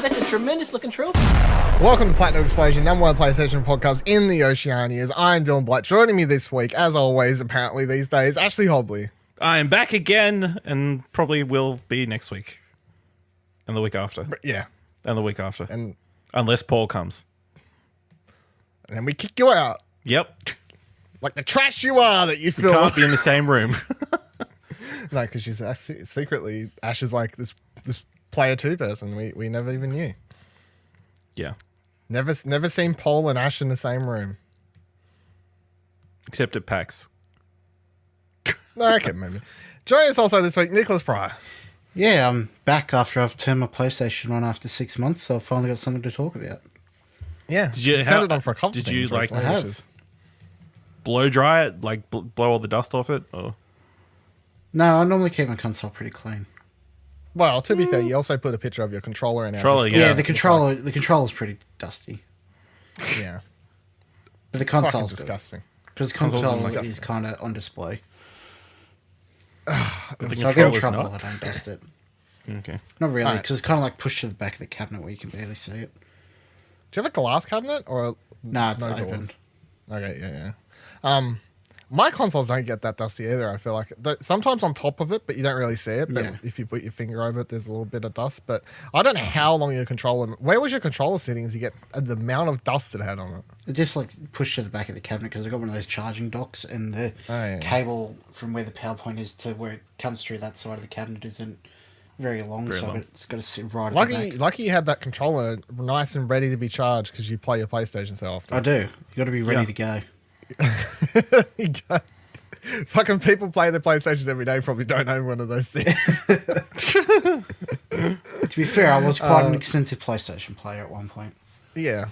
that's a tremendous looking trophy. Welcome to Platinum Explosion, number one PlayStation podcast in the Oceanias. I'm Dylan Black. Joining me this week, as always, apparently these days, Ashley Hobley. I am back again, and probably will be next week. And the week after. Yeah. And the week after. And unless Paul comes. And then we kick you out. Yep. Like the trash you are that you feel. We can't be in the same room. No, because she's secretly, Ash is like this player 2 person we never even knew. Yeah. Never seen Paul and Ash in the same room. Except at PAX. No, okay, maybe. Joining us also this week, Nicholas Pryor. Yeah, I'm back after I've turned my PlayStation on after 6 months, so I've finally got something to talk about. Yeah, Did you turned it on for a couple Did things you like recently, I have. which is- blow dry it? Like blow all the dust off it? Or No, I normally keep my console pretty clean. Well, to be fair, you also put a picture of your controller in our Controller, Discord. Yeah. The controller's pretty dusty. Yeah. But the It's fucking console's good. disgusting. Because the Console's console disgusting. is kind of on display. the So I get in controller's trouble I not? don't dust it. Okay. Not really, Alright. because it's kind of like pushed to the back of the cabinet where you can barely see it. Do you have a glass cabinet or Nah, it's no open. doors? Okay, yeah. My consoles don't get that dusty either. I feel like sometimes on top of it, but you don't really see it. But Yeah. if you put your finger over it, there's a little bit of dust. But I don't know how long your controller. Where was your controller settings? You get the amount of dust it had on it. It just like pushed to the back of the cabinet because I got one of those charging docks, and the yeah. cable from where the power point is to where it comes through that side of the cabinet isn't very long, Very so long. it's got to sit right at Lucky, the back. lucky you had that controller nice and ready to be charged because you play your PlayStation so often. I do. You got to be ready Yeah. to go. Fucking people play their PlayStations every day. Probably don't own one of those things. To be fair, I was quite an extensive PlayStation player at one point. Yeah.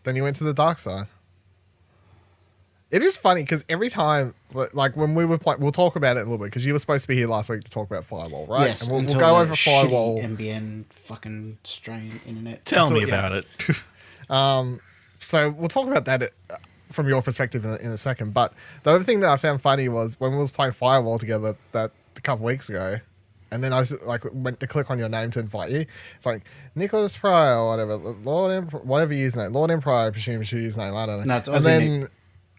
Then you went to the dark side. It is funny because every time, like when we were playing, we'll talk about it in a little bit because you were supposed to be here last week to talk about Firewall, right? Yes, and we'll until go the over Firewall. shitty NBN fucking strain internet. Tell me yeah. about it. So we'll talk about that from your perspective in a second. But the other thing that I found funny was when we was playing Firewall together that a couple weeks ago, and then I was, like went to click on your name to invite you. It's like Nicholas Pryor or whatever, whatever your username, Lord Emperor, I presume is your username. I don't know. No, it's and Aussie then Nick.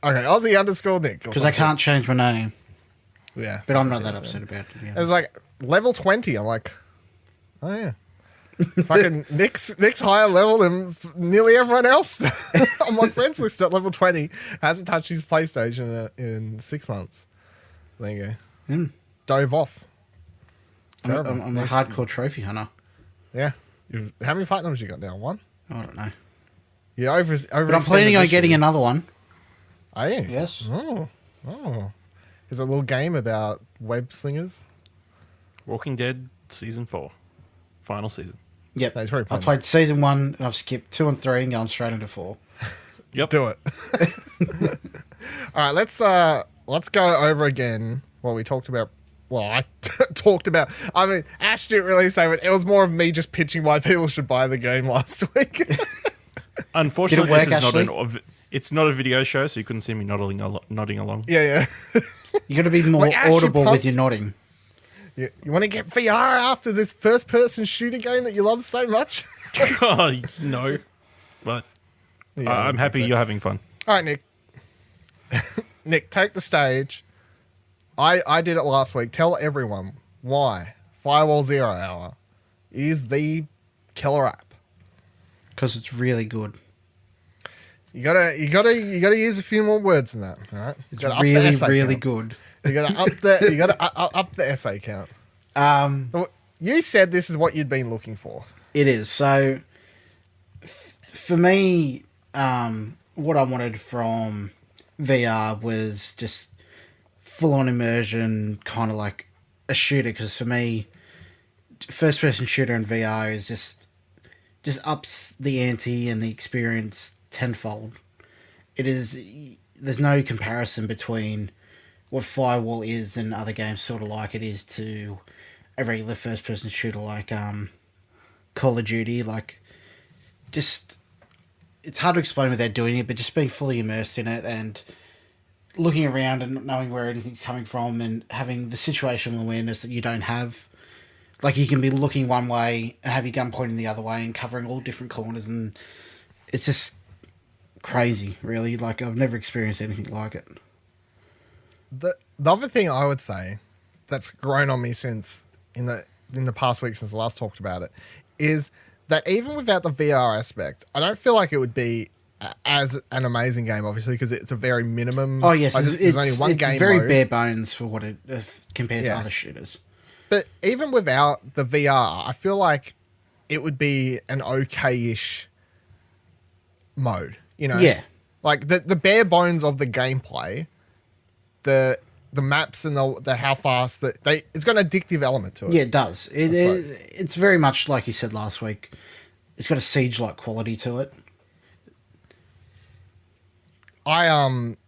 okay, Aussie _ Nick. Because I can't change my name. Yeah, But I'm not that upset about it. To be It was honest. like level 20. I'm like, oh yeah. Fucking Nick's higher level than nearly everyone else on my friends list at level 20. Hasn't touched his PlayStation in 6 months. There you go. Mm. Dove off. Terrible. I'm a hardcore trophy hunter. Yeah. How many platinums you got now? 1? I don't know. Yeah, over. But I'm planning on getting another one. Are you? Yes. Oh. Is it a little game about web slingers? Walking Dead Season 4. Final season. Yep. No, he's probably I playing played season 1 and I've skipped 2 and 3 and gone straight into 4. Yep. Do it. All right, let's go over again what we talked about. Well, I talked about. I mean, Ash didn't really say it. It was more of me just pitching why people should buy the game last week. Unfortunately, Did it work, this is Ashley? it's not a video show, so you couldn't see me nodding along. yeah. You got to be more Like, Ash, you audible with pumped? your nodding. You want to get VR after this first-person shooter game that you love so much? Oh, no. But Yeah, I'm happy you're having fun. All right, Nick. Nick, take the stage. I did it last week. Tell everyone why Firewall 0 Hour is the killer app. Because it's really good. You gotta use a few more words than that. All right, It's really good. You gotta up the essay count. Um, You said this is what you'd been looking for. It is. So, for me, what I wanted from VR was just full-on immersion, kind of like a shooter. Because for me, first-person shooter in VR is just ups the ante and the experience tenfold. It is. There's no comparison between what Firewall is and other games sort of like it is to a regular first-person shooter like Call of Duty. Like, just it's hard to explain without doing it, but just being fully immersed in it and looking around and not knowing where anything's coming from and having the situational awareness that you don't have Like, you can be looking one way and have your gun pointing the other way and covering all different corners, and it's just crazy, really. Like, I've never experienced anything like it. The other thing I would say that's grown on me since in the past week since I last talked about it is that even without the VR aspect, I don't feel like it would be as an amazing game, obviously, because it's a very minimum. Oh yes, like, there's only one game very mode. bare bones for what it compared to other shooters. But even without the VR, I feel like it would be an okay-ish mode. You know, Yeah, like the bare bones of the gameplay, the maps and the how fast that it's got an addictive element to it. yeah, it does. It's very much like you said last week. It's got a siege-like quality to it. I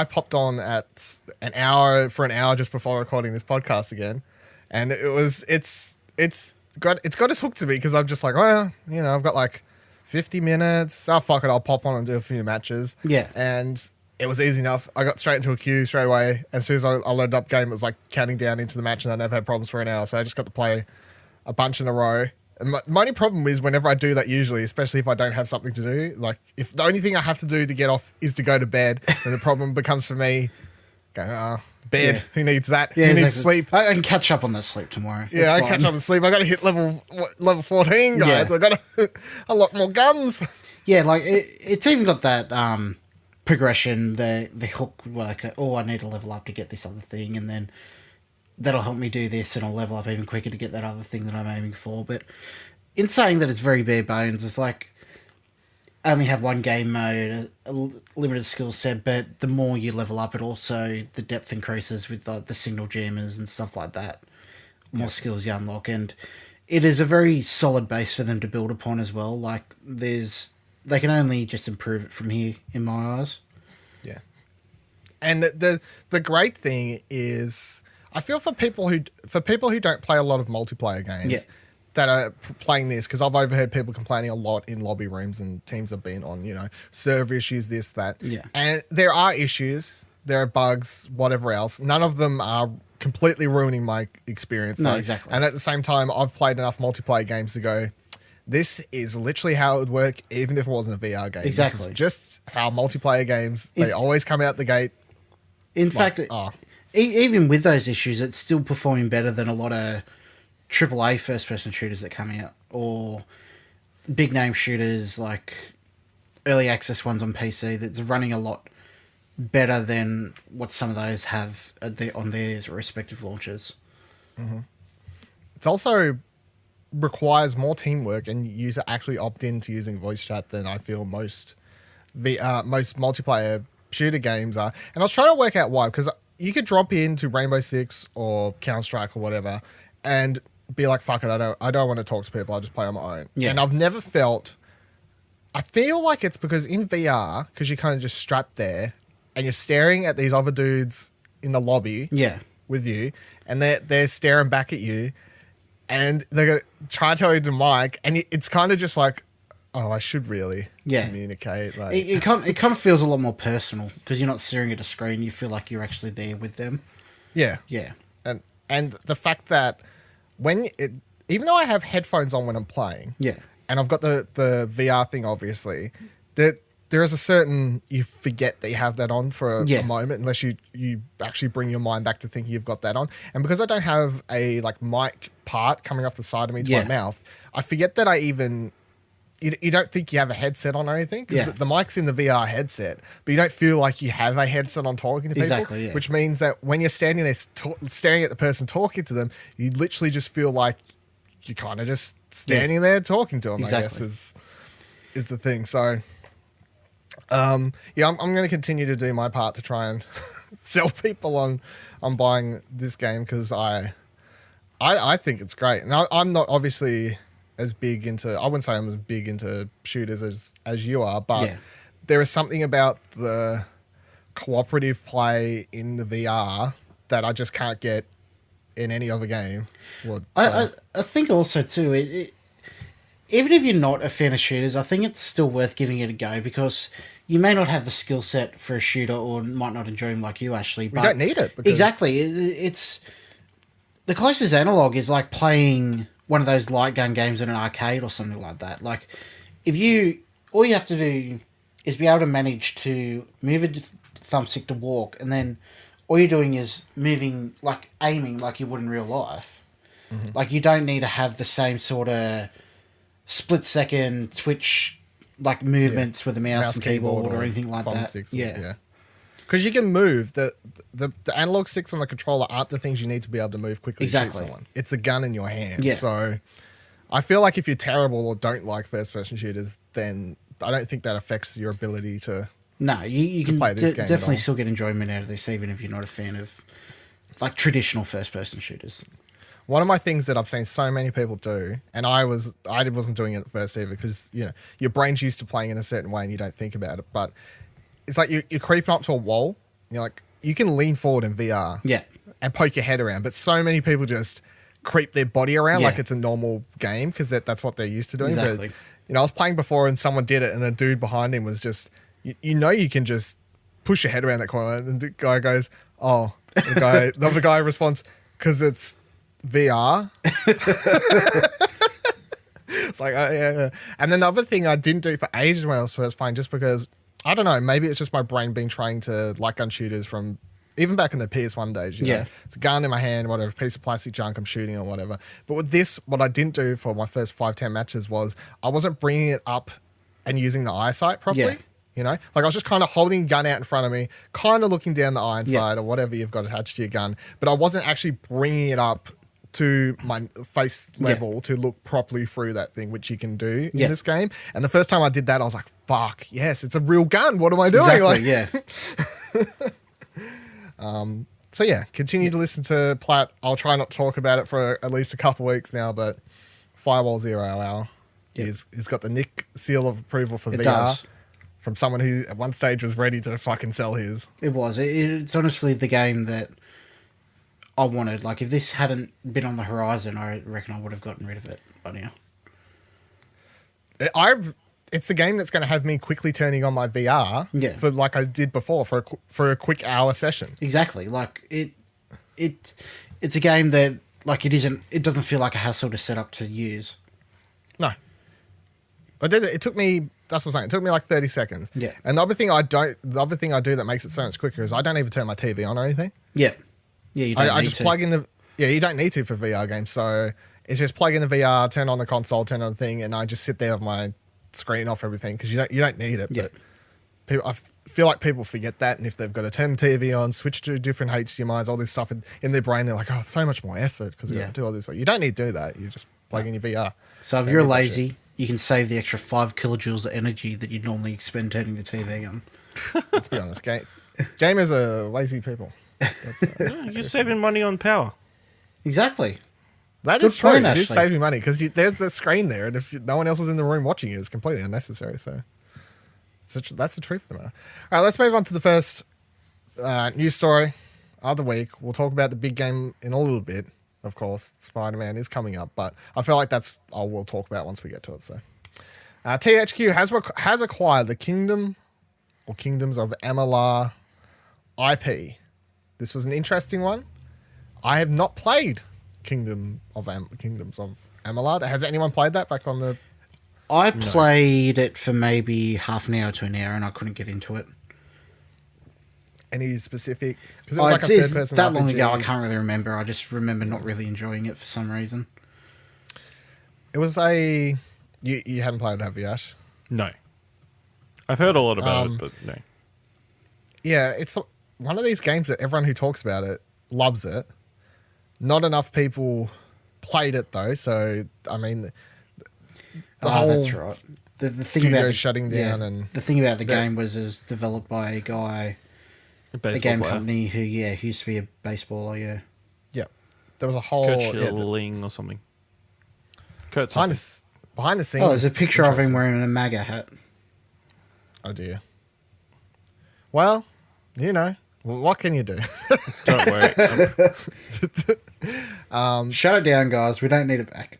popped on at an hour just before recording this podcast again, and it's got us hooked to me because I'm just like, well, you know, I've got like 50 minutes. Oh fuck it, I'll pop on and do a few matches. Yeah, and it was easy enough. I got straight into a queue straight away. As soon as I loaded up game, it was like counting down into the match, and I never had problems for an hour. So I just got to play a bunch in a row. And my only problem is whenever I do that, usually, especially if I don't have something to do, like if the only thing I have to do to get off is to go to bed, then the problem becomes for me going, bed. Yeah. Who needs that? Yeah, Who needs sleep? I can catch up on that sleep tomorrow. Yeah, I catch up on sleep. I got to hit level 14, guys. I got to unlock more guns. Yeah, like it's even got that progression, the hook, like, I need to level up to get this other thing, and then that'll help me do this, and I'll level up even quicker to get that other thing that I'm aiming for. But in saying that it's very bare bones, it's like I only have one game mode, a limited skill set, but the more you level up, it also, the depth increases with the signal jammers and stuff like that. More skills you unlock, and it is a very solid base for them to build upon as well. Like, they can only just improve it from here, in my eyes. Yeah. And the great thing is, I feel for people who don't play a lot of multiplayer games that are playing this, because I've overheard people complaining a lot in lobby rooms and teams have been on, you know, server issues, this, that. Yeah. And there are issues, there are bugs, whatever else. None of them are completely ruining my experience. No, exactly. And at the same time, I've played enough multiplayer games to go, this is literally how it would work, even if it wasn't a VR game. Exactly. This is just how multiplayer games, they always come out the gate. In fact, even with those issues, it's still performing better than a lot of AAA first-person shooters that come out, or big-name shooters like early access ones on PC that's running a lot better than what some of those have on their respective launches. Mm-hmm. It's also requires more teamwork and you to actually opt into using voice chat than I feel most multiplayer shooter games are. And I was trying to work out why, because you could drop into Rainbow Six or Counter-Strike or whatever and be like, fuck it, I don't want to talk to people, I'll just play on my own. Yeah. And I've never felt... I feel like it's because in VR, because you're kind of just strapped there and you're staring at these other dudes in the lobby with you, and they're staring back at you, and they're trying to tell you the mic, and it's kind of just like, oh, I should really communicate. Like, it kind of feels a lot more personal because you're not staring at a screen. You feel like you're actually there with them. Yeah. Yeah. And the fact that even though I have headphones on when I'm playing, and I've got the VR thing, obviously, there is a certain, you forget that you have that on for a moment unless you actually bring your mind back to thinking you've got that on. And because I don't have a like mic part coming off the side of me to my mouth, I forget that I even... You don't think you have a headset on or anything, because the mic's in the VR headset, but you don't feel like you have a headset on talking to people, which means that when you're standing there staring at the person talking to them, you literally just feel like you're kind of just standing there talking to them, I guess, is the thing. So, I'm going to continue to do my part to try and sell people on buying this game, because I think it's great. And I'm not obviously as big into... I wouldn't say I'm as big into shooters as you are, but there is something about the cooperative play in the VR that I just can't get in any other game. I think also too, even if you're not a fan of shooters, I think it's still worth giving it a go, because you may not have the skill set for a shooter or might not enjoy them like you, Ashley. But you don't need it. Exactly. It's... the closest analog is like playing one of those light gun games in an arcade or something like that. Like, if you all you have to do is be able to manage to move a thumbstick to walk, and then all you're doing is moving, like aiming like you would in real life. Mm-hmm. Like, you don't need to have the same sort of split second twitch like movements with a mouse and keyboard or anything like that. Yeah. Because you can move. The analog sticks on the controller aren't the things you need to be able to move quickly to shoot someone. It's a gun in your hand. Yeah. So I feel like if you're terrible or don't like first-person shooters, then I don't think that affects your ability to. No, you can play this game definitely still get enjoyment out of this, even if you're not a fan of like traditional first-person shooters. One of my things that I've seen so many people do, and I wasn't doing it at first either, because your brain's used to playing in a certain way and you don't think about it. But it's like you're creeping up to a wall. You're like, you can lean forward in VR, and poke your head around. But so many people just creep their body around like it's a normal game, because that's what they're used to doing. Exactly. But I was playing before and someone did it, and the dude behind him was just, you can just push your head around that corner, and the guy goes, "Oh," the guy responds, "Because it's VR." It's like, oh, yeah. And then the other thing I didn't do for ages when I was first playing, just because, I don't know, maybe it's just my brain being trained to like gun shooters from even back in the PS1 days. You know, it's a gun in my hand, whatever, piece of plastic junk I'm shooting or whatever. But with this, what I didn't do for my first 5-10 matches was I wasn't bringing it up and using the eyesight properly. Like I was just kind of holding a gun out in front of me, kind of looking down the iron sight or whatever you've got attached to your gun, but I wasn't actually bringing it up to my face level to look properly through that thing, which you can do in this game. And the first time I did that, I was like, fuck, yes, it's a real gun. What am I doing? So yeah, continue to listen to Platt. I'll try not to talk about it for at least a couple of weeks now, but Firewall 0 Hour he's got the Nick seal of approval for VR. Does. From someone who at one stage was ready to fucking sell his. It was. It's honestly the game that I wanted. Like, if this hadn't been on the horizon, I reckon I would have gotten rid of it by now. It's a game that's going to have me quickly turning on my VR for like I did before for a quick hour session. Exactly. Like it's a game that like it doesn't feel like a hassle to set up to use. No. I did it. It took me. That's what I'm saying. It took me like 30 seconds. Yeah. And the other thing I do that makes it so much quicker is I don't even turn my TV on or anything. Yeah. Yeah. You don't I need just to. plug in the. Yeah, you don't need to for VR games. So it's just plug in the VR, turn on the console, turn on the thing, and I just sit there with my screen off everything because you don't need it. Yeah. But I feel like people forget that, and if they've got to turn the TV on, switch to different HDMIs, all this stuff in their brain, they're like, oh, it's so much more effort because we've got to do all this. Like, you don't need to do that. You just plug in your VR. So if you're lazy, you can save the extra 5 kilojoules of energy that you'd normally expend turning the TV on. Let's be honest, gamers are lazy people. You're saving money on power. Exactry. That Good is true. point, It is actually. saving money because there's the screen there, and if no one else is in the room watching it, it's completely unnecessary. So that's the truth of the matter. All right, let's move on to the first news story of the week. We'll talk about the big game in a little bit. Of course, Spider-Man is coming up, but I feel like we'll talk about once we get to it. So, THQ has acquired the Kingdoms of Amalur IP. This was an interesting one. I have not played Kingdoms of Amalur. Has anyone played that back on the? I played it for maybe half an hour to an hour, and I couldn't get into it. Any specific? Because it was like a it's third-person that long RPG. ago. I can't really remember. I just remember not really enjoying it for some reason. It was a. You haven't played it, have you, Ash? No. I've heard a lot about it, but no. Yeah, it's one of these games that everyone who talks about it loves it. Not enough people played it though, so I mean, the whole that's right. The thing studio about shutting down and the thing about the game was developed by a guy, a game company who used to be a baseballer. Yeah, there was a whole Kurt Schilling or something. Kurt something. Behind the scenes. Oh, there's a picture of him wearing a MAGA hat. Oh dear. Well, what can you do? Don't worry. Shut it down, guys. We don't need it back.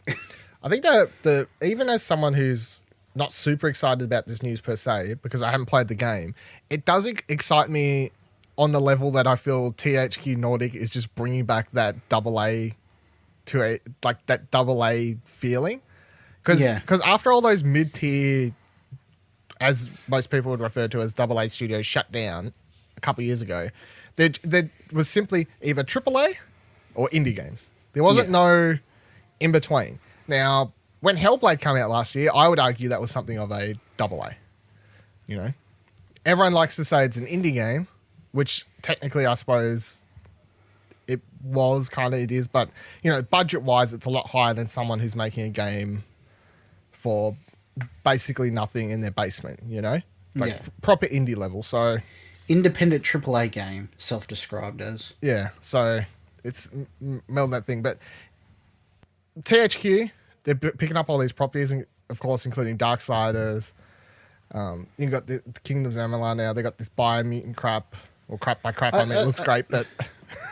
I think that even as someone who's not super excited about this news per se, because I haven't played the game, it does excite me on the level that I feel THQ Nordic is just bringing back that AA to a like that AA feeling. Because Yeah. after all those mid-tier, as most people would refer to as AA studios, shut down a couple of years ago, there was simply either AAA or indie games. There wasn't no in between. Now, when Hellblade came out last year, I would argue that was something of a AA. You know, everyone likes to say it's an indie game, which technically I suppose it was, kind of it is, but you know, budget-wise, it's a lot higher than someone who's making a game for basically nothing in their basement. You know, like proper indie level. So Independent AAA game, self-described as. yeah, so it's meld that thing, but THQ, they're picking up all these properties, and of course, including Darksiders. You got the Kingdoms of Amalur now. They got this Biomutant crap, or crap by crap. I mean, it looks great, but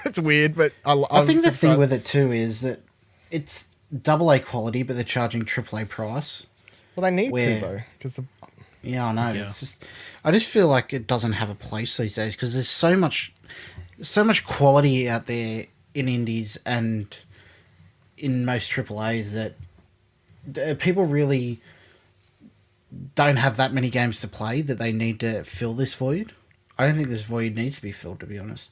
it's weird. But I think the thing with it too is that it's AA quality, but they're charging AAA price. Well, they need to though, because yeah, I know. Yeah. It's just, I just feel like it doesn't have a place these days because there's so much quality out there in indies and in most AAAs that people really don't have that many games to play that they need to fill this void. I don't think this void needs to be filled, to be honest.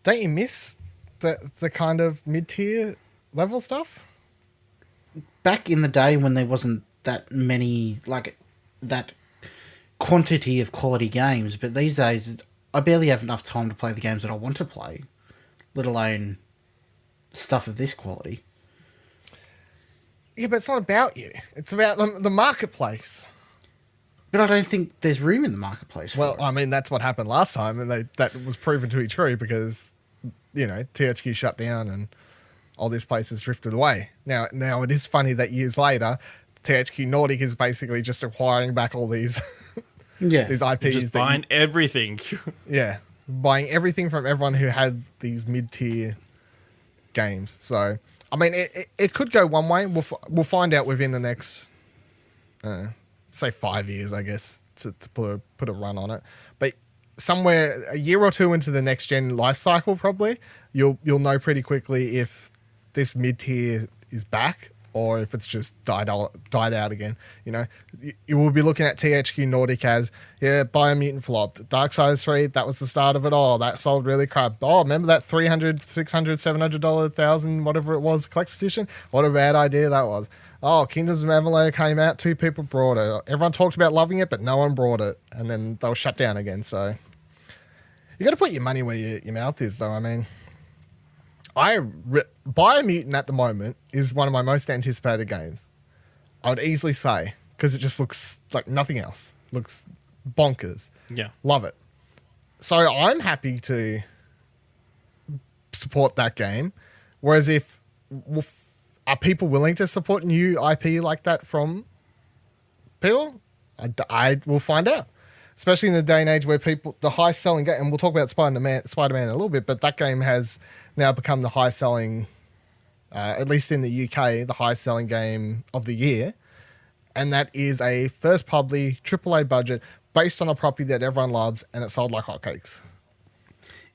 Don't you miss the kind of mid-tier level stuff? Back in the day when there wasn't that many, like, that quantity of quality games, but these days I barely have enough time to play the games that I want to play, let alone stuff of this quality. Yeah, but it's not about you. It's about the marketplace. But I don't think there's room in the marketplace for it. I mean, that's what happened last time, and that was proven to be true because, you know, THQ shut down and all these places drifted away. Now it is funny that years later, THQ Nordic is basically just acquiring back all these these IPs. Just buying everything. Yeah, buying everything from everyone who had these mid-tier games. So, I mean, it could go one way. We'll find out within the next, say 5 years, I guess, to put a run on it. But somewhere a year or two into the next gen life cycle, probably you'll know pretty quickly if this mid tier is back or if it's just died out again. You know, you will be looking at THQ Nordic as, yeah, Biomutant flopped. Darksiders 3, that was the start of it all. That sold really crap. Oh, remember that $300, $600, $700, $1,000, whatever it was, collector's edition? What a bad idea that was. Oh, Kingdoms of Amalur came out, 2 people brought it. Everyone talked about loving it, but no one brought it. And then they were shut down again, you got to put your money where your mouth is, though. I mean, Biomutant at the moment is one of my most anticipated games. I would easily say, because it just looks like nothing else. Looks bonkers. Yeah. Love it. So I'm happy to support that game. Whereas are people willing to support new IP like that from people? I will find out. Especially in the day and age where the highest selling game, and we'll talk about Spider-Man in a little bit, but that game has now become the highest selling, at least in the UK, the highest selling game of the year. And that is a first probably AAA budget based on a property that everyone loves, and it sold like hotcakes.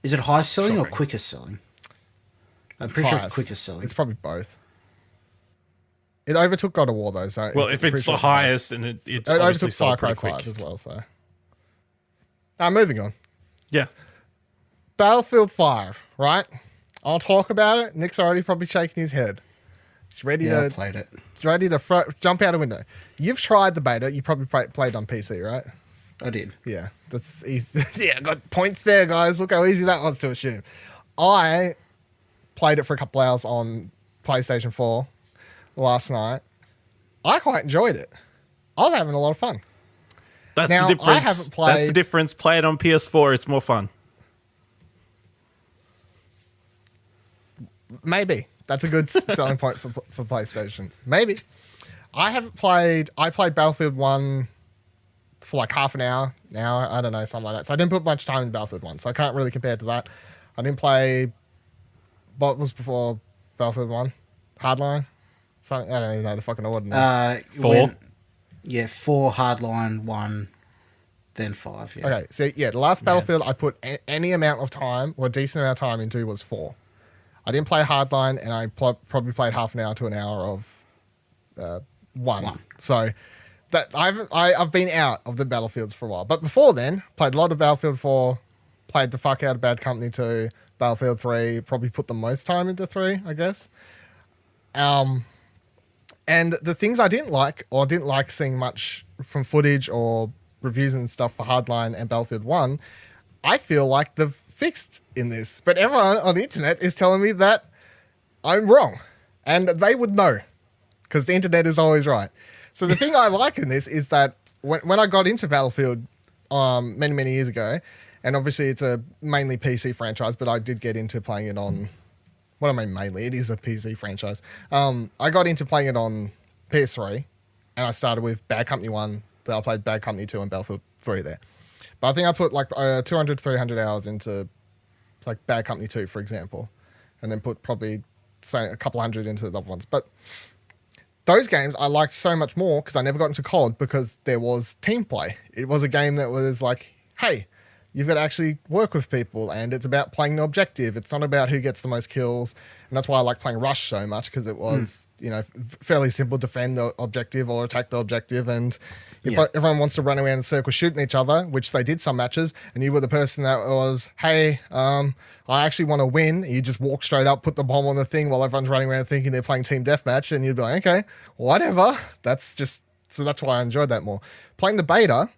Is it highest selling or quickest selling? I'm pretty sure it's quickest selling. It's probably both. It overtook God of War though, so well, if it's the highest, and it's obviously sold pretty quick. 5 as well. So, moving on. Yeah, Battlefield 5, right? I'll talk about it. Nick's already probably shaking his head. He's ready to. I played it. He's ready to jump out a window. You've tried the beta. You probably played on PC, right? I did. Yeah, that's easy. Yeah, I got points there, guys. Look how easy that was to assume. I played it for a couple hours on PlayStation 4 last night. I quite enjoyed it. I was having a lot of fun. That's the difference. I haven't played. That's the difference. Play it on PS4. It's more fun. Maybe that's a good selling point for PlayStation. Maybe. I haven't played. I played Battlefield 1 for like half an hour. Now I don't know, something like that. So I didn't put much time in Battlefield 1, so I can't really compare to that. I didn't play. What was before Battlefield 1? Hardline. Something, I don't even know the fucking order now. 4. 4 Hardline 1, then 5. Yeah. Okay, so yeah, the last Battlefield I put any amount of time or a decent amount of time into was 4. I didn't play Hardline, and I probably played half an hour to an hour of one. So that I've been out of the Battlefields for a while. But before then, played a lot of Battlefield 4, played the fuck out of Bad Company 2, Battlefield 3, probably put the most time into 3, I guess. And the things I didn't like, or didn't like seeing much from footage or reviews and stuff for Hardline and Battlefield 1, I feel like they've fixed in this. But everyone on the internet is telling me that I'm wrong. And they would know, because the internet is always right. So the thing I like in this is that when I got into Battlefield many, many years ago, and obviously it's a mainly PC franchise, but I did get into playing it on... What I mean mainly, it is a PC franchise. I got into playing it on PS3, and I started with Bad Company 1, then I played Bad Company 2 and Battlefield 3 there. But I think I put like 200, 300 hours into like Bad Company 2, for example, and then put probably, say, a couple hundred into the other ones. But those games I liked so much more because I never got into COD because there was team play. It was a game that was like, hey, you've got to actually work with people, and it's about playing the objective. It's not about who gets the most kills. And that's why I like playing Rush so much, because it was, fairly simple, defend the objective or attack the objective. And if everyone wants to run around in circles shooting each other, which they did some matches, and you were the person that was, hey, I actually want to win. You just walk straight up, put the bomb on the thing while everyone's running around thinking they're playing team deathmatch, and you'd be like, okay, whatever. So that's why I enjoyed that more. Playing the beta,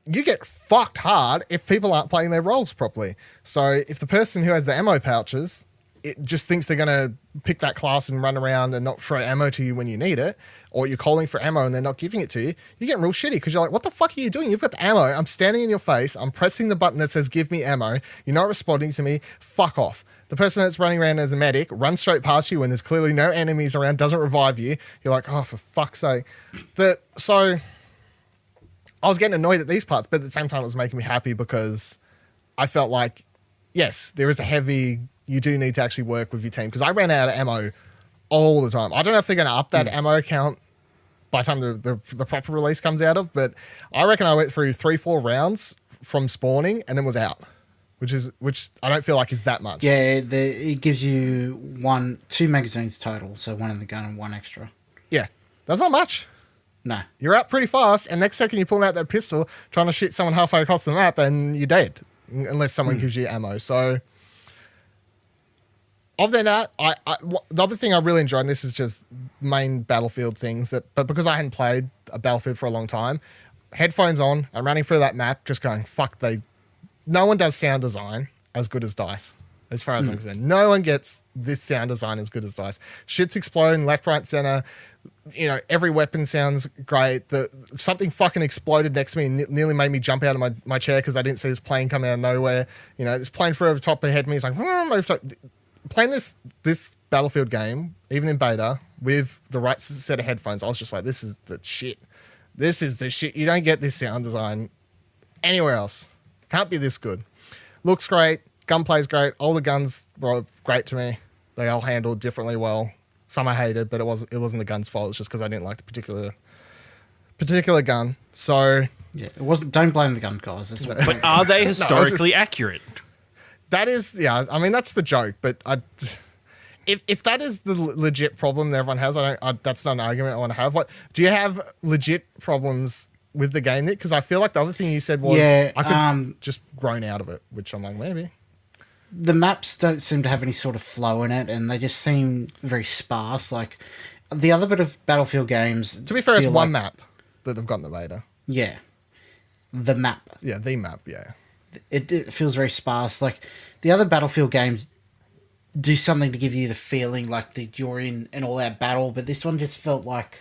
you get fucked hard if people aren't playing their roles properly. So if the person who has the ammo pouches, it just thinks they're going to pick that class and run around and not throw ammo to you when you need it, or you're calling for ammo and they're not giving it to you, you're getting real shitty because you're like, what the fuck are you doing? You've got the ammo. I'm standing in your face. I'm pressing the button that says give me ammo. You're not responding to me. Fuck off. The person that's running around as a medic runs straight past you when there's clearly no enemies around, doesn't revive you. You're like, oh, for fuck's sake. So I was getting annoyed at these parts, but at the same time, it was making me happy because I felt like, yes, there is a heavy... You do need to actually work with your team, because I ran out of ammo all the time. I don't know if they're going to up that ammo count by the time the proper release comes out of, but I reckon I went through 3-4 rounds from spawning and then was out, which I don't feel like is that much. Yeah, it gives you 2 magazines total, so 1 in the gun and 1 extra. Yeah, that's not much. No. You're out pretty fast, and next second you're pulling out that pistol, trying to shoot someone halfway across the map, and you're dead, unless someone gives you ammo. So, other than that, the other thing I really enjoyed, and this is just main Battlefield things, but because I hadn't played a Battlefield for a long time, headphones on, I'm running through that map, just going, no one does sound design as good as DICE, as far as I'm concerned. No one gets this sound design as good as DICE. Shit's exploding left, right, center. Every weapon sounds great. Something fucking exploded next to me and nearly made me jump out of my chair because I didn't see this plane coming out of nowhere. This plane flew over the top ahead of me. It's like, playing this Battlefield game, even in beta, with the right set of headphones, I was just like, this is the shit. This is the shit. You don't get this sound design anywhere else. Can't be this good. Looks great. Gunplay's great. All the guns were great to me. They all handled differently well. Some I hated, but it wasn't the gun's fault. It's just because I didn't like the particular gun. So yeah, it wasn't. Don't blame the gun guys. But are they historically accurate? That is, yeah. I mean, that's the joke. But if that is the legit problem that everyone has, that's not an argument I want to have. What do you have legit problems with the game, Nick? Because I feel like the other thing you said was I could just groan out of it, which I'm like, maybe. The maps don't seem to have any sort of flow in it, and they just seem very sparse. Like the other bit of Battlefield games. To be fair, it's one map that they've got in the beta. Yeah, the map. Yeah, the map. Yeah, it feels very sparse. Like the other Battlefield games do something to give you the feeling like that you're in an all-out battle, but this one just felt like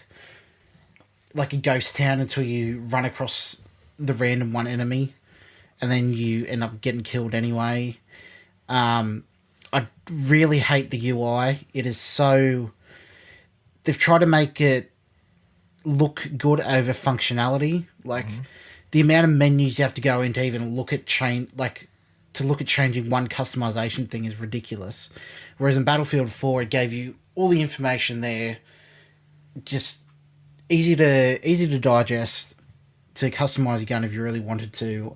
a ghost town until you run across the random one enemy, and then you end up getting killed anyway. I really hate the UI. It is so... They've tried to make it look good over functionality. Like, the amount of menus you have to go in to even look at changing one customization thing is ridiculous. Whereas in Battlefield 4, it gave you all the information there, just easy to digest, to customize your gun if you really wanted to.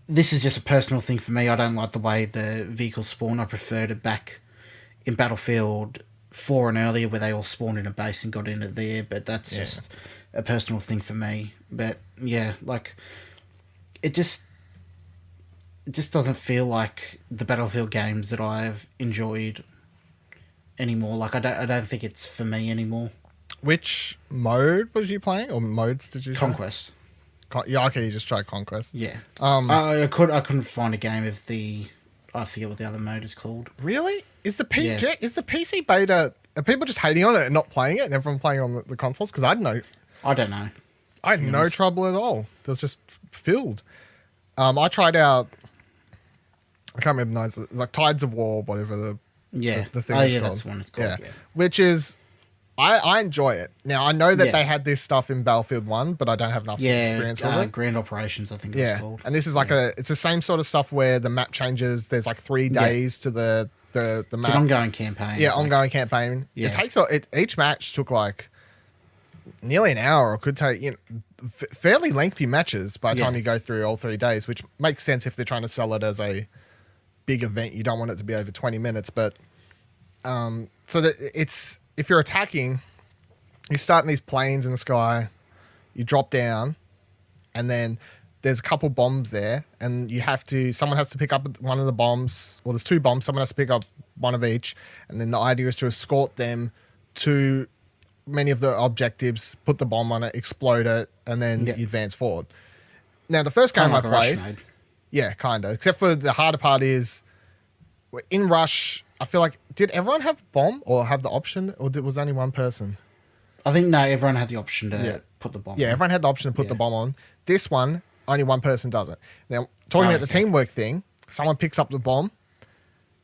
this is just a personal thing for me. I don't like the way the vehicles spawn. I preferred it back in Battlefield 4 and earlier, where they all spawned in a base and got into there. But that's just a personal thing for me. But yeah, like it just doesn't feel like the Battlefield games that I've enjoyed anymore. Like I don't think it's for me anymore. Which mode was you playing, or modes did you? Conquest. Yeah, okay, you just tried Conquest. Yeah. I couldn't find a game of the. I forget what the other mode is called. Really? Is the PC beta? Are people just hating on it and not playing it, and everyone playing on the consoles? Because I don't know. I had no trouble at all. It was just filled. I tried out. I can't remember the names, like Tides of War, whatever the thing is called. That's the one it's called. Yeah. Which is, I enjoy it. Now I know that they had this stuff in Battlefield 1, but I don't have enough experience with it. Grand Operations, I think it's called. And this is like it's the same sort of stuff where the map changes. There's like 3 days to the map. It's an ongoing campaign. Yeah, ongoing campaign. Yeah. It takes each match took like nearly an hour, or could take fairly lengthy matches by the time you go through all 3 days, which makes sense if they're trying to sell it as a big event. You don't want it to be over 20 minutes, but so that it's, if you're attacking, you start in these planes in the sky, you drop down, and then there's a couple bombs there, and someone has to pick up one of the bombs. Well, there's 2 bombs, someone has to pick up one of each, and then the idea is to escort them to many of the objectives, put the bomb on it, explode it, and then you advance forward. Now, the first game I played, yeah, kind of, except for the harder part is in Rush. I feel like, did everyone have bomb or have the option, or was only one person? I think no, everyone had the option to put the bomb. Yeah, everyone had the option to put the bomb on. This one, only one person does it. Now, talking about the teamwork thing, someone picks up the bomb,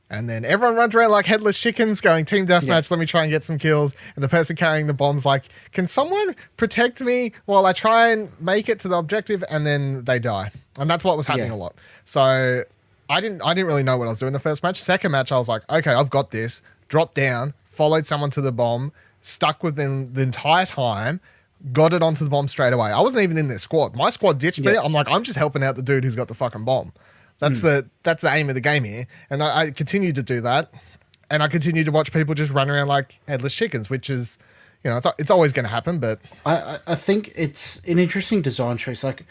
and then everyone runs around like headless chickens going, team deathmatch, let me try and get some kills. And the person carrying the bomb's like, can someone protect me while I try and make it to the objective? And then they die. And that's what was happening a lot. So I didn't really know what I was doing the first match. Second match, I was like, okay, I've got this. Dropped down, followed someone to the bomb, stuck with them the entire time, got it onto the bomb straight away. I wasn't even in their squad. My squad ditched me. I'm like, I'm just helping out the dude who's got the fucking bomb. That's the aim of the game here. And I continued to do that. And I continued to watch people just run around like headless chickens, which is, it's always going to happen. But I think it's an interesting design choice. Like,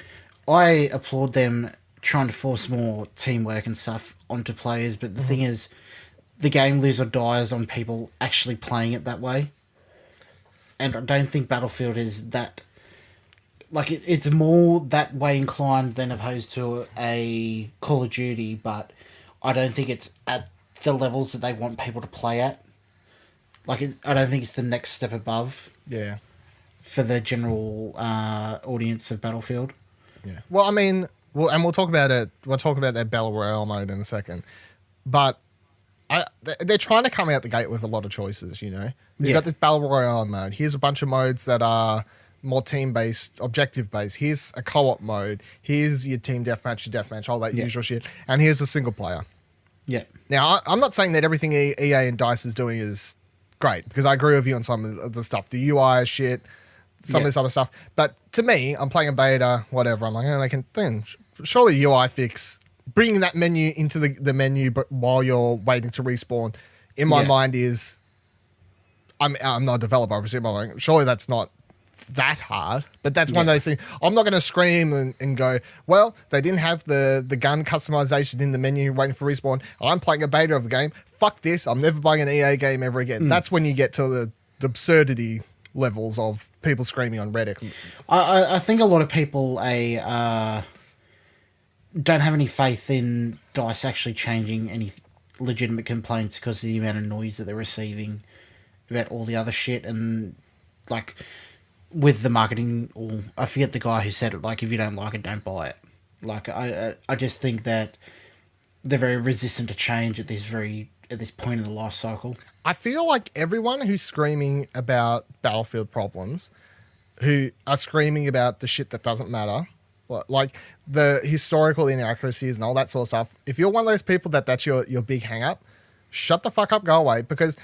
I applaud them trying to force more teamwork and stuff onto players. But the thing is, the game lives or dies on people actually playing it that way. And I don't think Battlefield is that. Like, it's more that way inclined than opposed to a Call of Duty, but I don't think it's at the levels that they want people to play at. Like, I don't think it's the next step above. Yeah. For the general audience of Battlefield. Yeah. Well, I mean, we'll talk about it. We'll talk about that Battle Royale mode in a second. But they're trying to come out the gate with a lot of choices, You've got this Battle Royale mode. Here's a bunch of modes that are more team-based, objective-based. Here's a co-op mode. Here's your team deathmatch, all that usual shit. And here's a single player. Yeah. Now, I'm not saying that everything EA and DICE is doing is great, because I agree with you on some of the stuff. The UI is shit, some of this other stuff. But to me, I'm playing a beta, whatever. I'm like, they can surely UI fix bringing that menu into the menu, but while you're waiting to respawn. In my mind is, I'm not a developer, obviously. Surely that's not that hard, but that's one of those things. I'm not going to scream and go, well, they didn't have the gun customization in the menu waiting for respawn. I'm playing a beta of a game. Fuck this. I'm never buying an EA game ever again. That's when you get to the absurdity levels of people screaming on Reddit. I think a lot of people don't have any faith in DICE actually changing any legitimate complaints because of the amount of noise that they're receiving about all the other shit. And like, with the marketing, or I forget the guy who said it, like, if you don't like it, don't buy it. Like, I just think that they're very resistant to change at this point in the life cycle. I feel like everyone who's screaming about Battlefield problems, who are screaming about the shit that doesn't matter, like the historical inaccuracies and all that sort of stuff, if you're one of those people that's your big hang up, shut the fuck up, go away. Because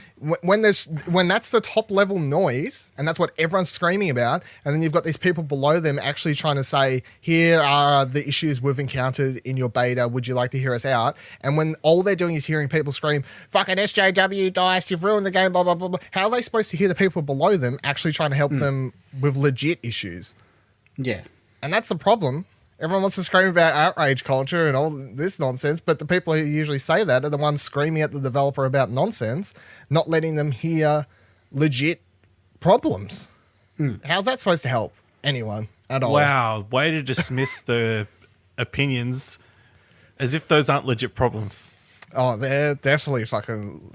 when that's the top level noise, and that's what everyone's screaming about, and then you've got these people below them actually trying to say, here are the issues we've encountered in your beta, would you like to hear us out? And when all they're doing is hearing people scream, fucking SJW, Dice, you've ruined the game, blah, blah, blah, blah. How are they supposed to hear the people below them actually trying to help them with legit issues? Yeah. And that's the problem. Everyone wants to scream about outrage culture and all this nonsense, but the people who usually say that are the ones screaming at the developer about nonsense, not letting them hear legit problems. How's that supposed to help anyone at all? Wow, way to dismiss the opinions as if those aren't legit problems. Oh, they're definitely fucking.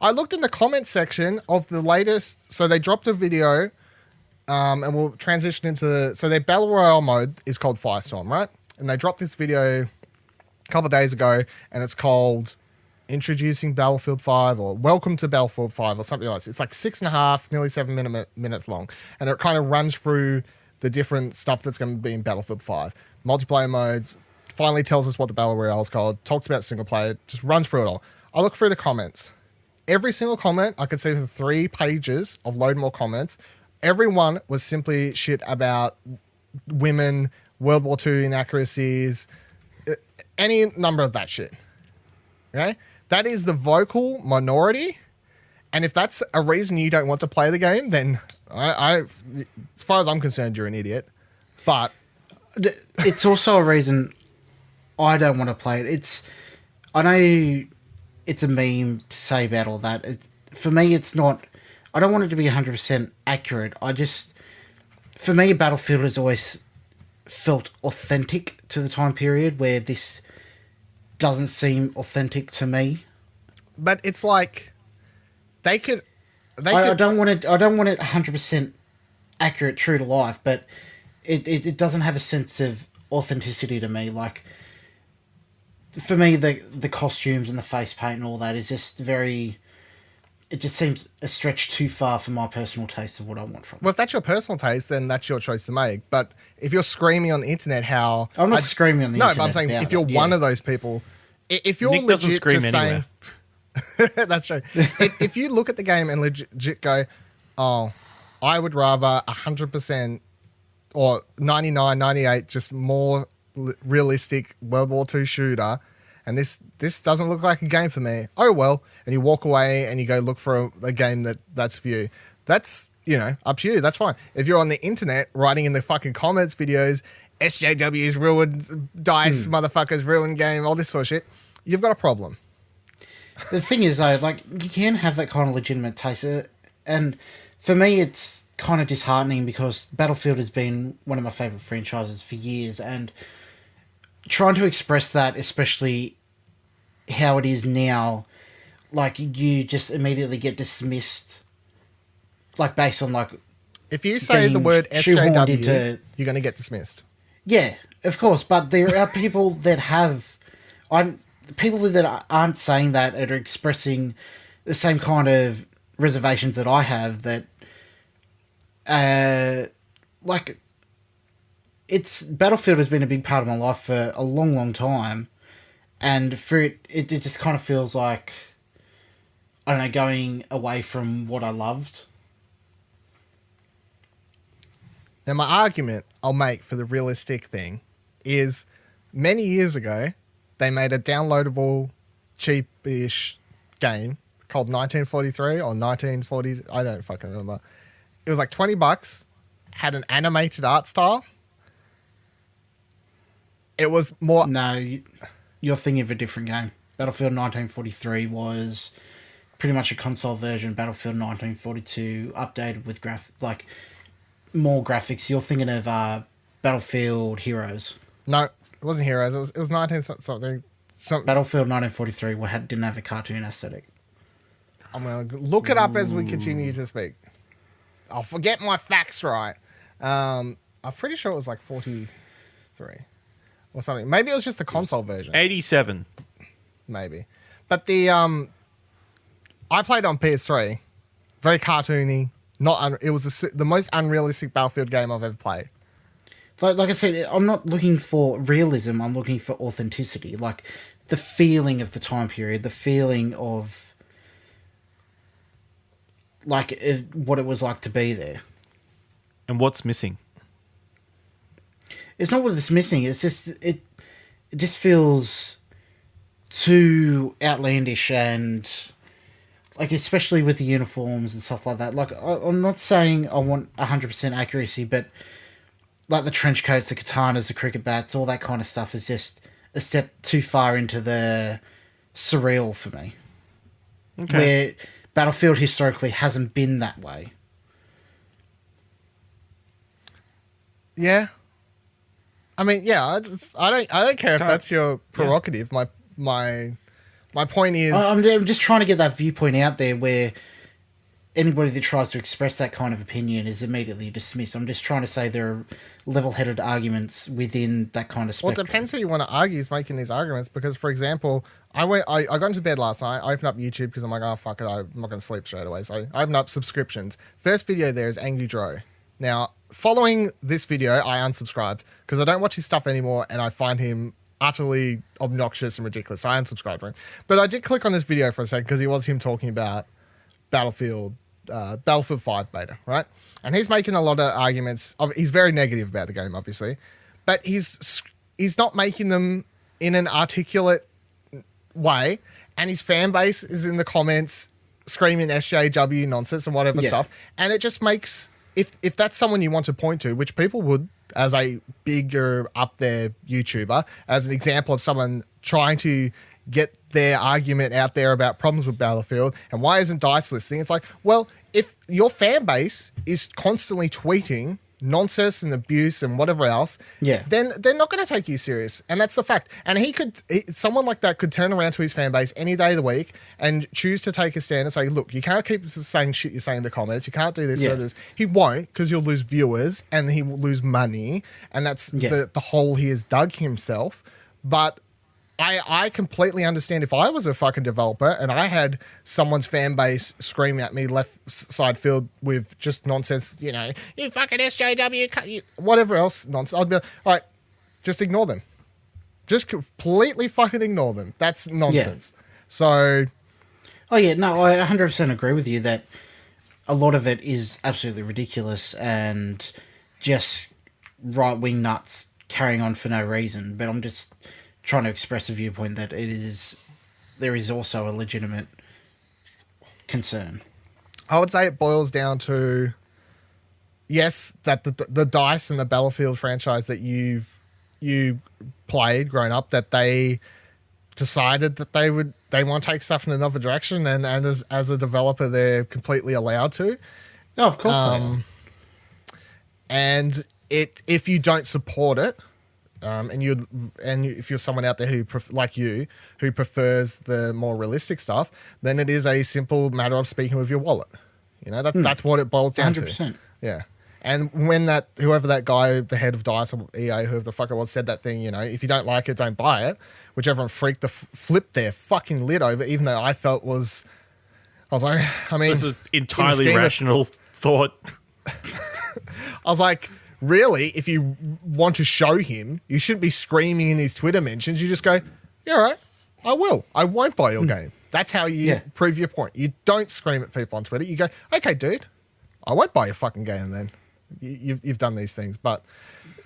I looked in the comments section of the latest, so they dropped a video. And we'll transition into so their Battle Royale mode is called Firestorm, right? And they dropped this video a couple of days ago, and it's called Introducing Battlefield 5 or Welcome to Battlefield 5 or something like this. It's like 6.5, nearly 7 minutes long. And it kind of runs through the different stuff that's going to be in Battlefield 5. Multiplayer modes, finally tells us what the Battle Royale is called, talks about single player, just runs through it all. I look through the comments. Every single comment, I could see for 3 pages of load more comments. Everyone was simply shit about women, World War II inaccuracies, any number of that shit. Okay? That is the vocal minority. And if that's a reason you don't want to play the game, then I as far as I'm concerned, you're an idiot. But it's also a reason I don't want to play it. I know it's a meme to say about all that. For me, it's not. I don't want it to be 100% accurate. For me, Battlefield has always felt authentic to the time period where this doesn't seem authentic to me. But it's like I don't want it 100% accurate, true to life, but it doesn't have a sense of authenticity to me. Like, for me, the costumes and the face paint and all that is just very. It just seems a stretch too far for my personal taste of what I want from it. Well, if that's your personal taste, then that's your choice to make. But if you're screaming on the internet how... I'm not screaming on the internet. No, but I'm saying if you're one of those people... If you're Nick doesn't legit scream just anywhere. saying... That's true. If you look at the game and legit go, oh, I would rather 100% or 99, 98, just more realistic World War II shooter... and this doesn't look like a game for me. Oh, well. And you walk away and you go look for a game that's for you. That's, up to you. That's fine. If you're on the internet writing in the fucking comments videos, SJW's ruined, Dice, motherfuckers, ruined game, all this sort of shit, you've got a problem. The thing is, though, like, you can have that kind of legitimate taste. And for me, it's kind of disheartening because Battlefield has been one of my favourite franchises for years. And trying to express that, especially how it is now, like, you just immediately get dismissed, like, based on, like... If you say the word SJW, you're going to get dismissed. Yeah, of course, but there are people that have... people that aren't saying that and are expressing the same kind of reservations that I have that... like... Battlefield has been a big part of my life for a long, long time, and for it just kind of feels like, I don't know, going away from what I loved. Now, my argument I'll make for the realistic thing is many years ago, they made a downloadable, cheap-ish game called 1943 or 1940, I don't fucking remember. It was like $20, had an animated art style. It was more... No, you're thinking of a different game. Battlefield 1943 was pretty much a console version. Battlefield 1942 updated with more graphics. You're thinking of Battlefield Heroes. No, it wasn't Heroes. It was 19 something. Battlefield 1943 didn't have a cartoon aesthetic. I'm going to look it up as we continue to speak. I'll forget my facts right. I'm pretty sure it was like 43 or something. Maybe it was just a console version. 87. Maybe. But I played on PS3. Very cartoony. It was the most unrealistic Battlefield game I've ever played. Like I said, I'm not looking for realism. I'm looking for authenticity. Like the feeling of the time period, the feeling of what it was like to be there. And what's missing? It's not what it's missing. It's just it just feels too outlandish and like, especially with the uniforms and stuff like that. Like, I'm not saying I want 100% accuracy, but like the trench coats, the katanas, the cricket bats, all that kind of stuff is just a step too far into the surreal for me. Okay. Where Battlefield historically hasn't been that way. Yeah. I mean, yeah, I don't care if that's your prerogative. Yeah. My point is, I'm just trying to get that viewpoint out there where anybody that tries to express that kind of opinion is immediately dismissed. I'm just trying to say there are level-headed arguments within that kind of spectrum. Well, it depends who you want to argue is making these arguments, because, for example, I got into bed last night, I opened up YouTube because I'm like, oh, fuck it, I'm not going to sleep straight away. So I opened up subscriptions. First video there is Angry Dro. Now, following this video, I unsubscribed because I don't watch his stuff anymore and I find him utterly obnoxious and ridiculous. So I unsubscribed from him. But I did click on this video for a second because it was him talking about Battlefield 5 beta, right? And he's making a lot of arguments. He's very negative about the game, obviously. But he's not making them in an articulate way. And his fan base is in the comments screaming SJW nonsense and whatever stuff. And it just makes... If that's someone you want to point to, which people would, as a bigger up there YouTuber, as an example of someone trying to get their argument out there about problems with Battlefield and why isn't DICE listening, it's like, well, if your fan base is constantly tweeting nonsense and abuse and whatever else, then they're not going to take you serious. And that's the fact. And someone like that could turn around to his fan base any day of the week and choose to take a stand and say, look, you can't keep saying shit you're saying in the comments. You can't do this or this. He won't, because you'll lose viewers and he will lose money. And that's the hole he has dug himself. But I completely understand if I was a fucking developer and I had someone's fan base screaming at me left side field with just nonsense, you fucking SJW, whatever else nonsense, I'd be like, all right, just ignore them. Just completely fucking ignore them. That's nonsense. Yeah. So... Oh, yeah, no, I 100% agree with you that a lot of it is absolutely ridiculous and just right-wing nuts carrying on for no reason, but I'm just... trying to express a viewpoint that there is also a legitimate concern. I would say it boils down to, yes, that the DICE and the Battlefield franchise that you played growing up, that they decided that they want to take stuff in another direction, and as a developer they're completely allowed to. Oh, of course they are. And if you don't support it, and if you're someone out there who prefers the more realistic stuff, then it is a simple matter of speaking with your wallet. That's what it boils down 100%. to. Yeah. And when whoever that guy, the head of DICE or EA, whoever the fuck it was, said that thing, if you don't like it, don't buy it, which everyone flipped their fucking lid over, even though I was like, I mean, this is entirely rational thought. I was like, really, if you want to show him, you shouldn't be screaming in his Twitter mentions. You just go, yeah, all right, I will. I won't buy your game. That's how you prove your point. You don't scream at people on Twitter. You go, okay, dude, I won't buy your fucking game then. You've done these things. But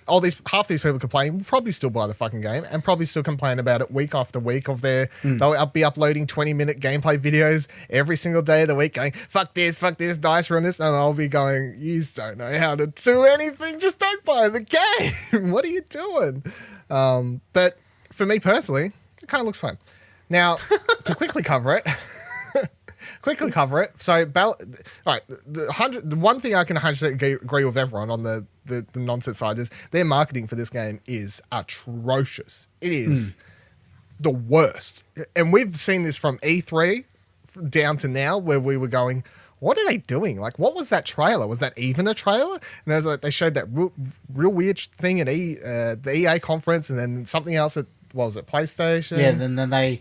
half these people complaining will probably still buy the fucking game and probably still complain about it week after week of they'll be uploading 20-minute gameplay videos every single day of the week going, fuck this, DICE run this, and I'll be going, you don't know how to do anything, just don't buy the game. What are you doing? But for me personally, it kind of looks fun. Now, to quickly cover it, so, all right, the one thing I can 100% agree with everyone on the nonsense side is their marketing for this game is atrocious. It is the worst. And we've seen this from E3 down to now, where we were going, what are they doing? Like, what was that trailer? Was that even a trailer? And they showed that real weird thing at the EA conference, and then something else at, what was it, PlayStation? Yeah, then they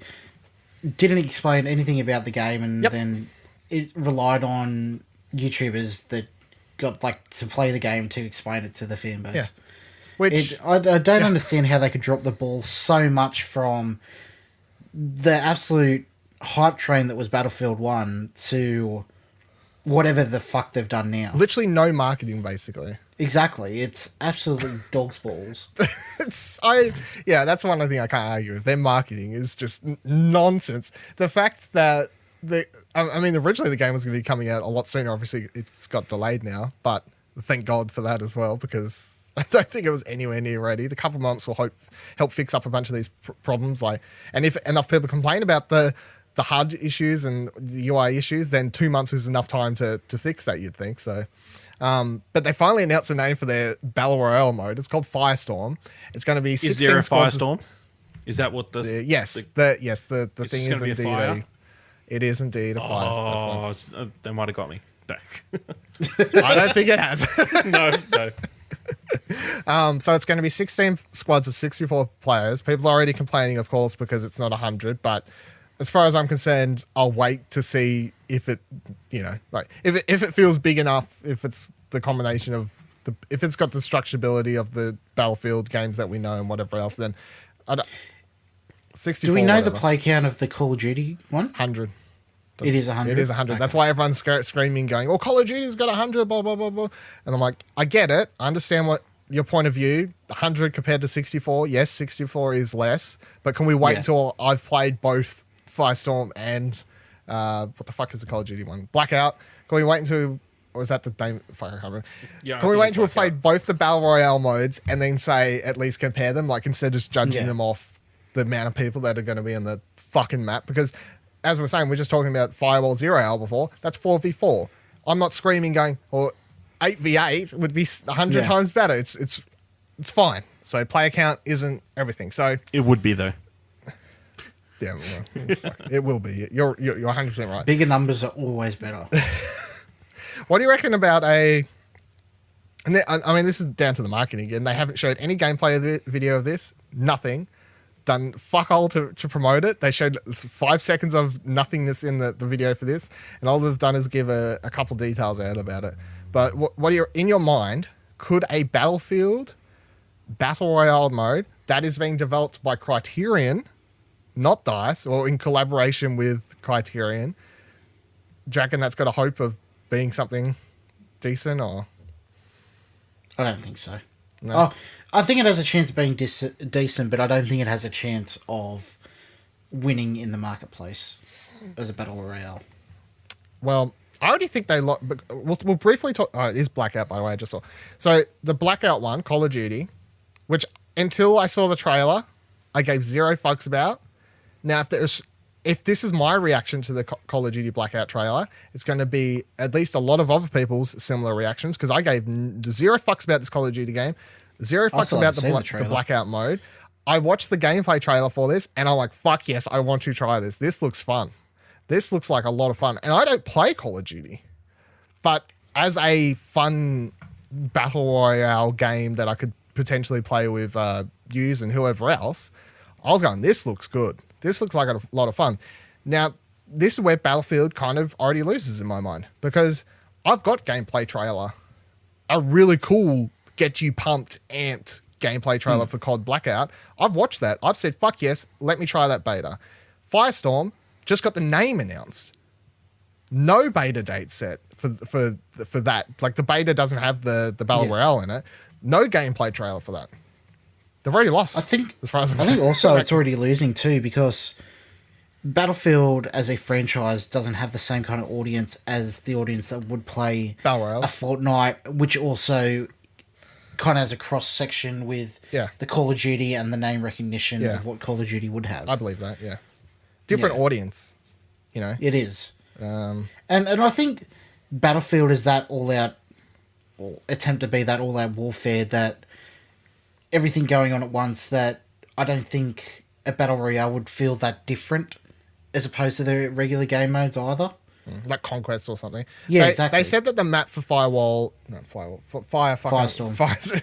didn't explain anything about the game, and then it relied on YouTubers that got to play the game to explain it to the fan base. Yeah. Which I don't understand how they could drop the ball so much from the absolute hype train that was Battlefield 1 to whatever the fuck they've done now. Literally no marketing, basically. Exactly. It's absolutely dog's balls. That's one thing I can't argue with. Their marketing is just nonsense. The fact that originally the game was going to be coming out a lot sooner. Obviously, it's got delayed now, but thank God for that as well, because I don't think it was anywhere near ready. The couple months will help fix up a bunch of these problems. And if enough people complain about the HUD issues and the UI issues, then 2 months is enough time to fix that, you'd think. So, but they finally announced a name for their Battle Royale mode. It's called Firestorm. It's going to be 16 Is there a squads. Firestorm? Is that what this? The thing is gonna be a indeed fire? It is indeed a fire. Oh, they might have got me. No, I don't think it has. no. So it's going to be 16 squads of 64 players. People are already complaining, of course, because it's not 100. But as far as I'm concerned, I'll wait to see if it, if it feels big enough, if it's the combination of if it's got the structurability of the Battlefield games that we know and whatever else, then 64. Do we know whatever. the play count of the Call of Duty one? 100. It is 100. It is 100. Okay. That's why everyone's screaming, going, "Oh, Call of Duty's got 100." Blah blah blah blah. And I'm like, I get it. I understand what your point of view. 100 compared to 64. Yes, 64 is less. But can we wait until I've played both Firestorm and what the fuck is the Call of Duty one? Blackout. Can we wait until? Or was that the name? Fuck, I can't remember. Yeah, can we wait until we've played both the Battle Royale modes and then say at least compare them? Like instead of just judging them off the amount of people that are going to be on the fucking map, because. As we're saying, we're just talking about Firewall 0 hour before. That's 4v4. I'm not screaming going, or 8v8 would be 100 times better. It's fine. So player count isn't everything. So It would be though. yeah, well, fuck, it will be. You're 100% right. Bigger numbers are always better. What do you reckon about a? And this is down to the marketing again. They haven't showed any gameplay video of this. Nothing. Done fuck all to promote it. They showed 5 seconds of nothingness in the video for this, and all they've done is give a couple details out about it. But what are in your mind? Could a Battlefield Battle Royale mode that is being developed by Criterion, not DICE, or in collaboration with Criterion, do you reckon that's got a hope of being something decent? Or I don't think so. No. Oh, I think it has a chance of being decent, but I don't think it has a chance of winning in the marketplace as a Battle Royale. Well, I already think they we'll briefly talk. Oh, it is Blackout, by the way. I just saw. So the Blackout one, Call of Duty, which until I saw the trailer, I gave zero fucks about. Now, if this is my reaction to the Call of Duty Blackout trailer, it's going to be at least a lot of other people's similar reactions, because I gave zero fucks about this Call of Duty game, zero fucks about the Blackout mode. I watched the gameplay trailer for this, and I'm like, fuck yes, I want to try this. This looks fun. This looks like a lot of fun. And I don't play Call of Duty, but as a fun Battle Royale game that I could potentially play with Hughes and whoever else, I was going, this looks good. This looks like a lot of fun. Now, this is where Battlefield kind of already loses in my mind, because I've got gameplay trailer, a really cool, get you pumped, amped gameplay trailer for COD Blackout. I've watched that. I've said, fuck yes, let me try that beta. Firestorm just got the name announced. No beta date set for that. Like the beta doesn't have the Battle Royale in it. No gameplay trailer for that. They've already lost. I think. As far as I think also it's already losing too, because Battlefield as a franchise doesn't have the same kind of audience as the audience that would play Battle Royale. a Fortnite, which also kind of has a cross section with the Call of Duty and the name recognition of what Call of Duty would have. I believe that. Yeah, different audience. You know, it is. And I think Battlefield is that all out, or attempt to be that all out warfare, that everything going on at once, that I don't think a Battle Royale would feel that different as opposed to the regular game modes either. Like Conquest or something. Yeah, exactly. They said that the map for Firestorm.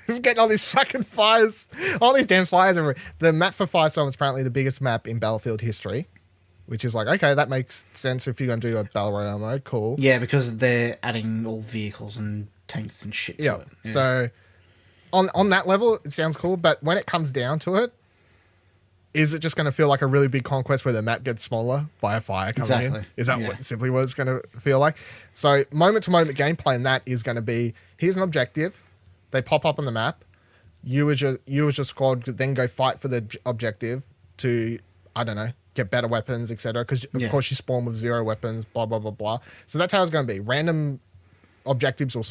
I'm getting all these fucking fires, all these damn fires everywhere. The map for Firestorm is apparently the biggest map in Battlefield history, which is like, okay, that makes sense if you're going to do a Battle Royale mode. Cool. Yeah, because they're adding all vehicles and tanks and shit to it. Yeah. So on that level, it sounds cool, but when it comes down to it, is it just going to feel like a really big conquest where the map gets smaller by a fire coming in? Is that simply what it's going to feel like? So moment-to-moment gameplay in that is going to be, here's an objective. They pop up on the map. You as your squad could then go fight for the objective to, I don't know, get better weapons, etc. Because, of course, you spawn with 0 weapons, blah, blah, blah, blah. So that's how it's going to be. Random objectives will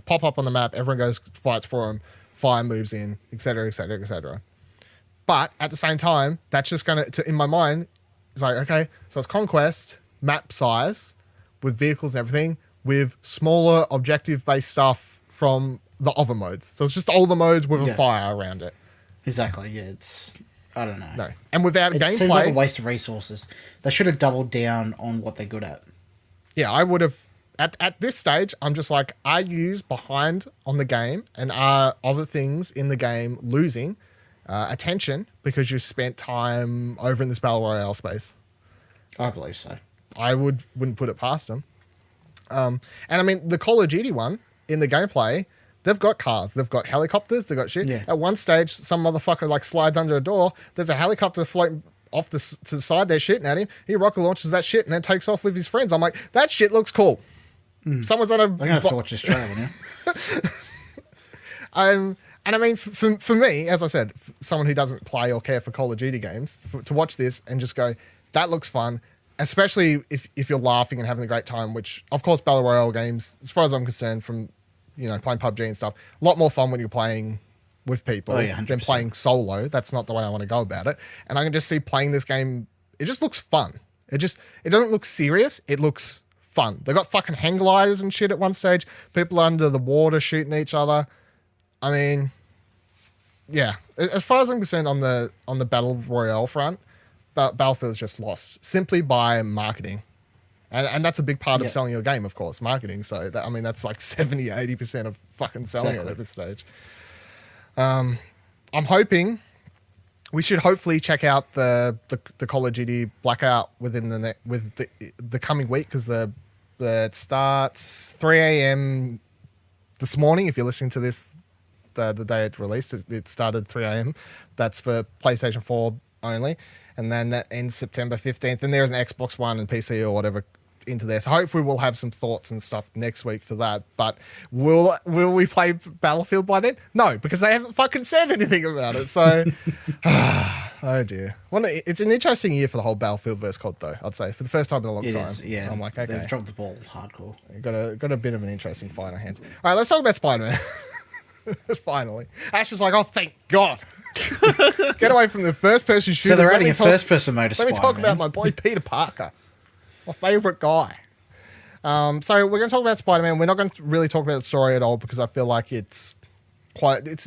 pop up on the map. Everyone goes, fights for them. Fire moves in, etc., etc., etc. But at the same time, that's just going to, in my mind, it's like, okay, so it's conquest, map size, with vehicles and everything, with smaller objective-based stuff from the other modes. So it's just all the modes with a fire around it. Exactly, yeah. It's, I don't know. No. And without gameplay... It seems like a waste of resources. They should have doubled down on what they're good at. Yeah, I would have... At this stage, I'm just like, are you behind on the game and are other things in the game losing attention because you spent time over in this Battle Royale space? I believe so. I wouldn't put it past them. And I mean, the Call of Duty one, in the gameplay, they've got cars, they've got helicopters, they've got shit. Yeah. At one stage, some motherfucker like slides under a door, there's a helicopter floating off to the side, they're shooting at him, he rocket launches that shit and then takes off with his friends. I'm like, that shit looks cool. Someone's on a... I'm going to watch this trailer now. And I mean, for me, as I said, someone who doesn't play or care for Call of Duty games, to watch this and just go, that looks fun, especially if you're laughing and having a great time, which, of course, Battle Royale games, as far as I'm concerned, from, you know, playing PUBG and stuff, a lot more fun when you're playing with people than playing solo. That's not the way I want to go about it. And I can just see playing this game, it just looks fun. It doesn't look serious. It looks fun. They got fucking hang gliders and shit at one stage. People under the water shooting each other. I mean, yeah. As far as I'm concerned, on the Battle Royale front, Battlefield's just lost simply by marketing, and that's a big part of selling your game, of course, marketing. So I mean, that's like 70-80% of fucking selling it at this stage. I'm hoping we should hopefully check out the Call of Duty Blackout within the coming week, because it starts 3 a.m. this morning. If you're listening to this the day it released, it started 3 a.m. That's for PlayStation 4 only, and then that ends September 15th. And there's an Xbox One and PC or whatever into there. So hopefully we'll have some thoughts and stuff next week for that. But will we play Battlefield by then? No, because they haven't fucking said anything about it. So, oh dear. Well, it's an interesting year for the whole Battlefield versus COD, though, I'd say, for the first time in a long time. Yeah, I'm like, okay, they've dropped the ball hardcore. Got a bit of an interesting fight on our hands. All right, let's talk about Spider-Man. Finally, Ash was like, "Oh, thank God, get away from the first-person shooter." So they're adding a first-person mode to Let me Spider-Man. talk about my boy Peter Parker, my favorite guy. So we're going to talk about Spider-Man. We're not going to really talk about the story at all, because I feel like it's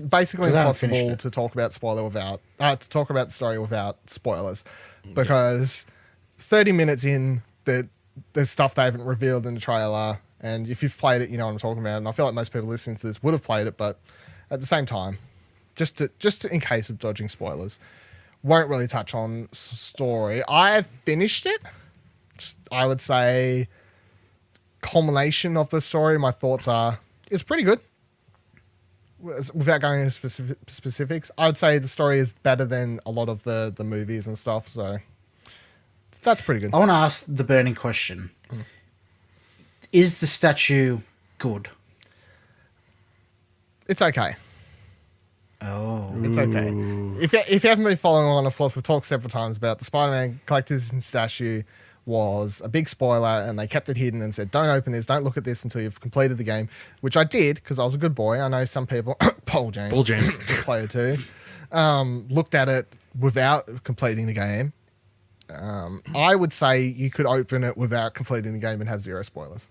basically impossible to talk about to talk about the story without spoilers, because 30 minutes in, there's stuff they haven't revealed in the trailer. And if you've played it, you know what I'm talking about. And I feel like most people listening to this would have played it, but at the same time, just in case of dodging spoilers, won't really touch on story. I finished it. I would say culmination of the story, my thoughts are, it's pretty good. Without going into specifics, I would say the story is better than a lot of the movies and stuff. So that's pretty good. I want to ask the burning question. Is the statue good? It's okay. Oh. It's okay. If you haven't been following along, of course, we've talked several times about the Spider-Man collector's statue was a big spoiler, and they kept it hidden and said, don't open this, don't look at this until you've completed the game, which I did, because I was a good boy. I know some people, Paul James, player too, looked at it without completing the game. I would say you could open it without completing the game and have 0 spoilers.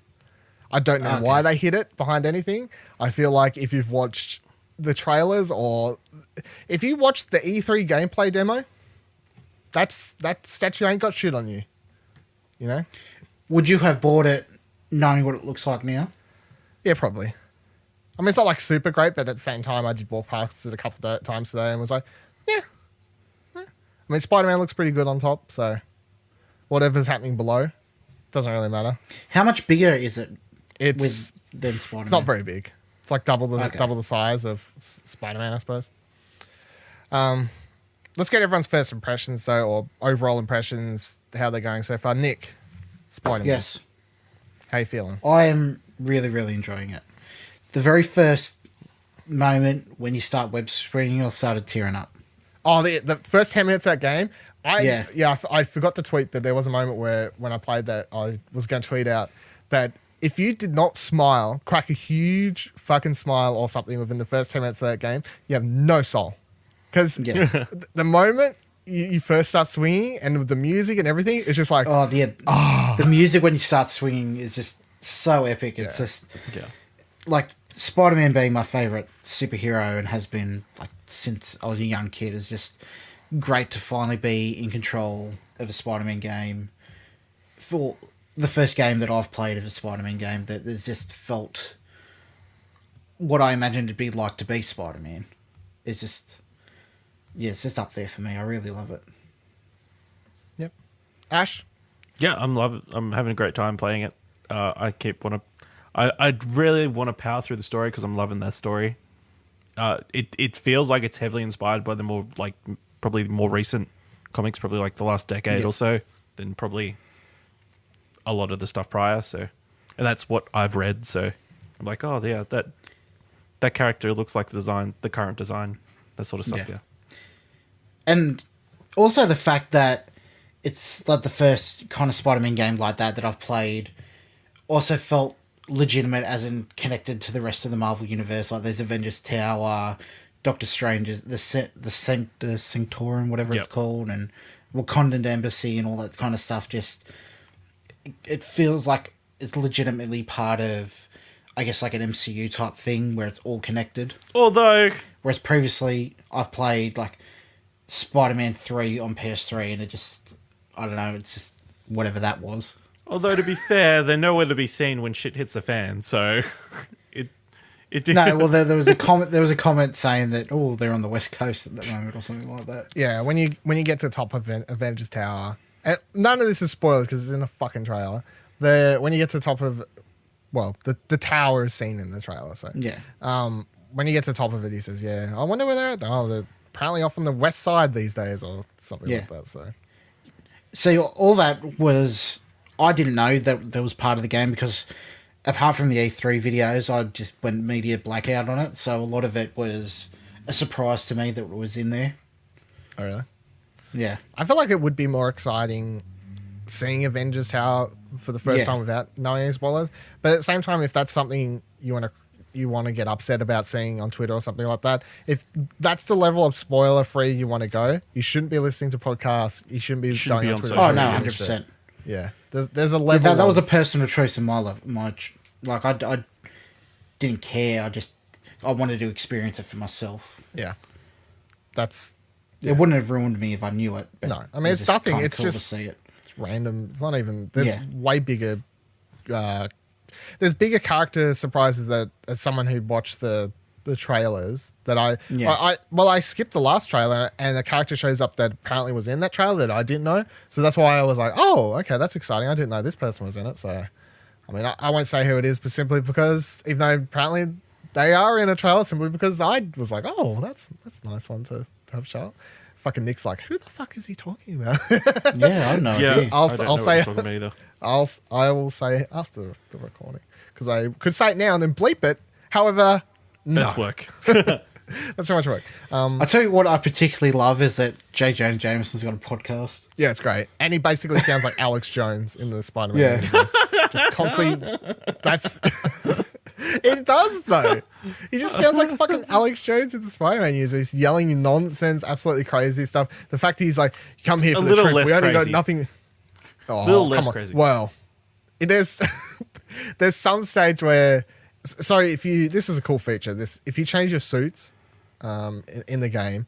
I don't know why they hid it behind anything. I feel like if you've watched the trailers, or if you watched the E3 gameplay demo, that statue ain't got shit on you. You know? Would you have bought it knowing what it looks like now? Yeah, probably. I mean, it's not like super great, but at the same time, I did walk past it a couple of times today and was like, yeah. I mean, Spider-Man looks pretty good on top, so whatever's happening below doesn't really matter. How much bigger is it? It's than Spider-Man? It's not very big. It's like double the size of Spider-Man, I suppose. Yeah, let's get everyone's first impressions, though, or overall impressions, how they're going so far. Nick, Spider-Man. Yes. How you feeling? I am really, really enjoying it. The very first moment when you start web screening, I started tearing up. Oh, the first 10 minutes of that game, I forgot to tweet, but there was a moment where when I played that, I was going to tweet out that if you did not smile, crack a huge fucking smile or something within the first 10 minutes of that game, you have no soul. Because the moment you first start swinging and with the music and everything, it's just like... The music when you start swinging is just so epic. It's just... Yeah. Like, Spider-Man being my favourite superhero and has been, like, since I was a young kid, is just great to finally be in control of a Spider-Man game. For the first game that I've played of a Spider-Man game that has just felt what I imagined it'd be like to be Spider-Man. It's just... Yeah, it's just up there for me. I really love it. Yep. Ash? Yeah, I'm having a great time playing it. I really want to power through the story because I'm loving that story. It feels like it's heavily inspired by the more like probably more recent comics, probably like the last decade or so, than probably a lot of the stuff prior. So, and that's what I've read. So I'm like, oh yeah, that character looks like the current design, that sort of stuff. Yeah. And also the fact that it's like the first kind of Spider-Man game like that I've played also felt legitimate as in connected to the rest of the Marvel universe. Like there's Avengers Tower, Doctor Strange, the Sanctorum, whatever it's called, and Wakandan Embassy and all that kind of stuff. Just it feels like it's legitimately part of, I guess, like an MCU type thing where it's all connected. Although, whereas previously I've played like Spider-Man 3 on PS3 and it just, I don't know, it's just whatever that was. Although to be fair, they're nowhere to be seen when shit hits the fan, so it did. No, well there was a comment. There was a comment saying that they're on the West Coast at the moment or something like that. Yeah, when you get to the top of Avengers Tower, none of this is spoilers because it's in the fucking trailer. When you get to the top of, well, the tower is seen in the trailer. So yeah, when you get to the top of it, he says, "Yeah, I wonder where they're at." Oh, they're apparently off on the west side these days, or something like that. So, see, all that was. I didn't know that was part of the game because apart from the E3 videos, I just went media blackout on it. So a lot of it was a surprise to me that it was in there. Oh, really? Yeah. I feel like it would be more exciting seeing Avengers Tower for the first time without knowing any spoilers. But at the same time, if that's something you want to get upset about seeing on Twitter or something like that, if that's the level of spoiler free you want to go, you shouldn't be listening to podcasts. You shouldn't be going on Twitter. Oh no, 100%. Yeah, there's a level. That was a personal choice in my life. Like I didn't care. I wanted to experience it for myself. Yeah, it wouldn't have ruined me if I knew it. No, I mean it's nothing. It's cool just to see it. It's random. It's not even. There's way bigger. There's bigger character surprises that as someone who watched the trailers that I skipped the last trailer and a character shows up that apparently was in that trailer that I didn't know. So that's why I was like, oh, okay, that's exciting. I didn't know this person was in it. So, I mean, I won't say who it is, but simply because even though apparently they are in a trailer, simply because I was like, oh, that's a nice one to have show up. Fucking Nick's like, who the fuck is he talking about? Yeah, I don't know. Yeah, I'll say I will say after the recording because I could say it now and then bleep it. However, no. That's work. That's so much work. I'll tell you what I particularly love is that J. Jonah Jameson's got a podcast. Yeah, it's great. And he basically sounds like Alex Jones in the Spider-Man universe. Just constantly... It does, though. He just sounds like fucking Alex Jones in the Spider-Man universe. He's yelling nonsense, absolutely crazy stuff. The fact he's like, come here for the truth. We only got nothing... Oh, a little less crazy. Well, there's some stage where... So this is a cool feature. If you change your suits in the game,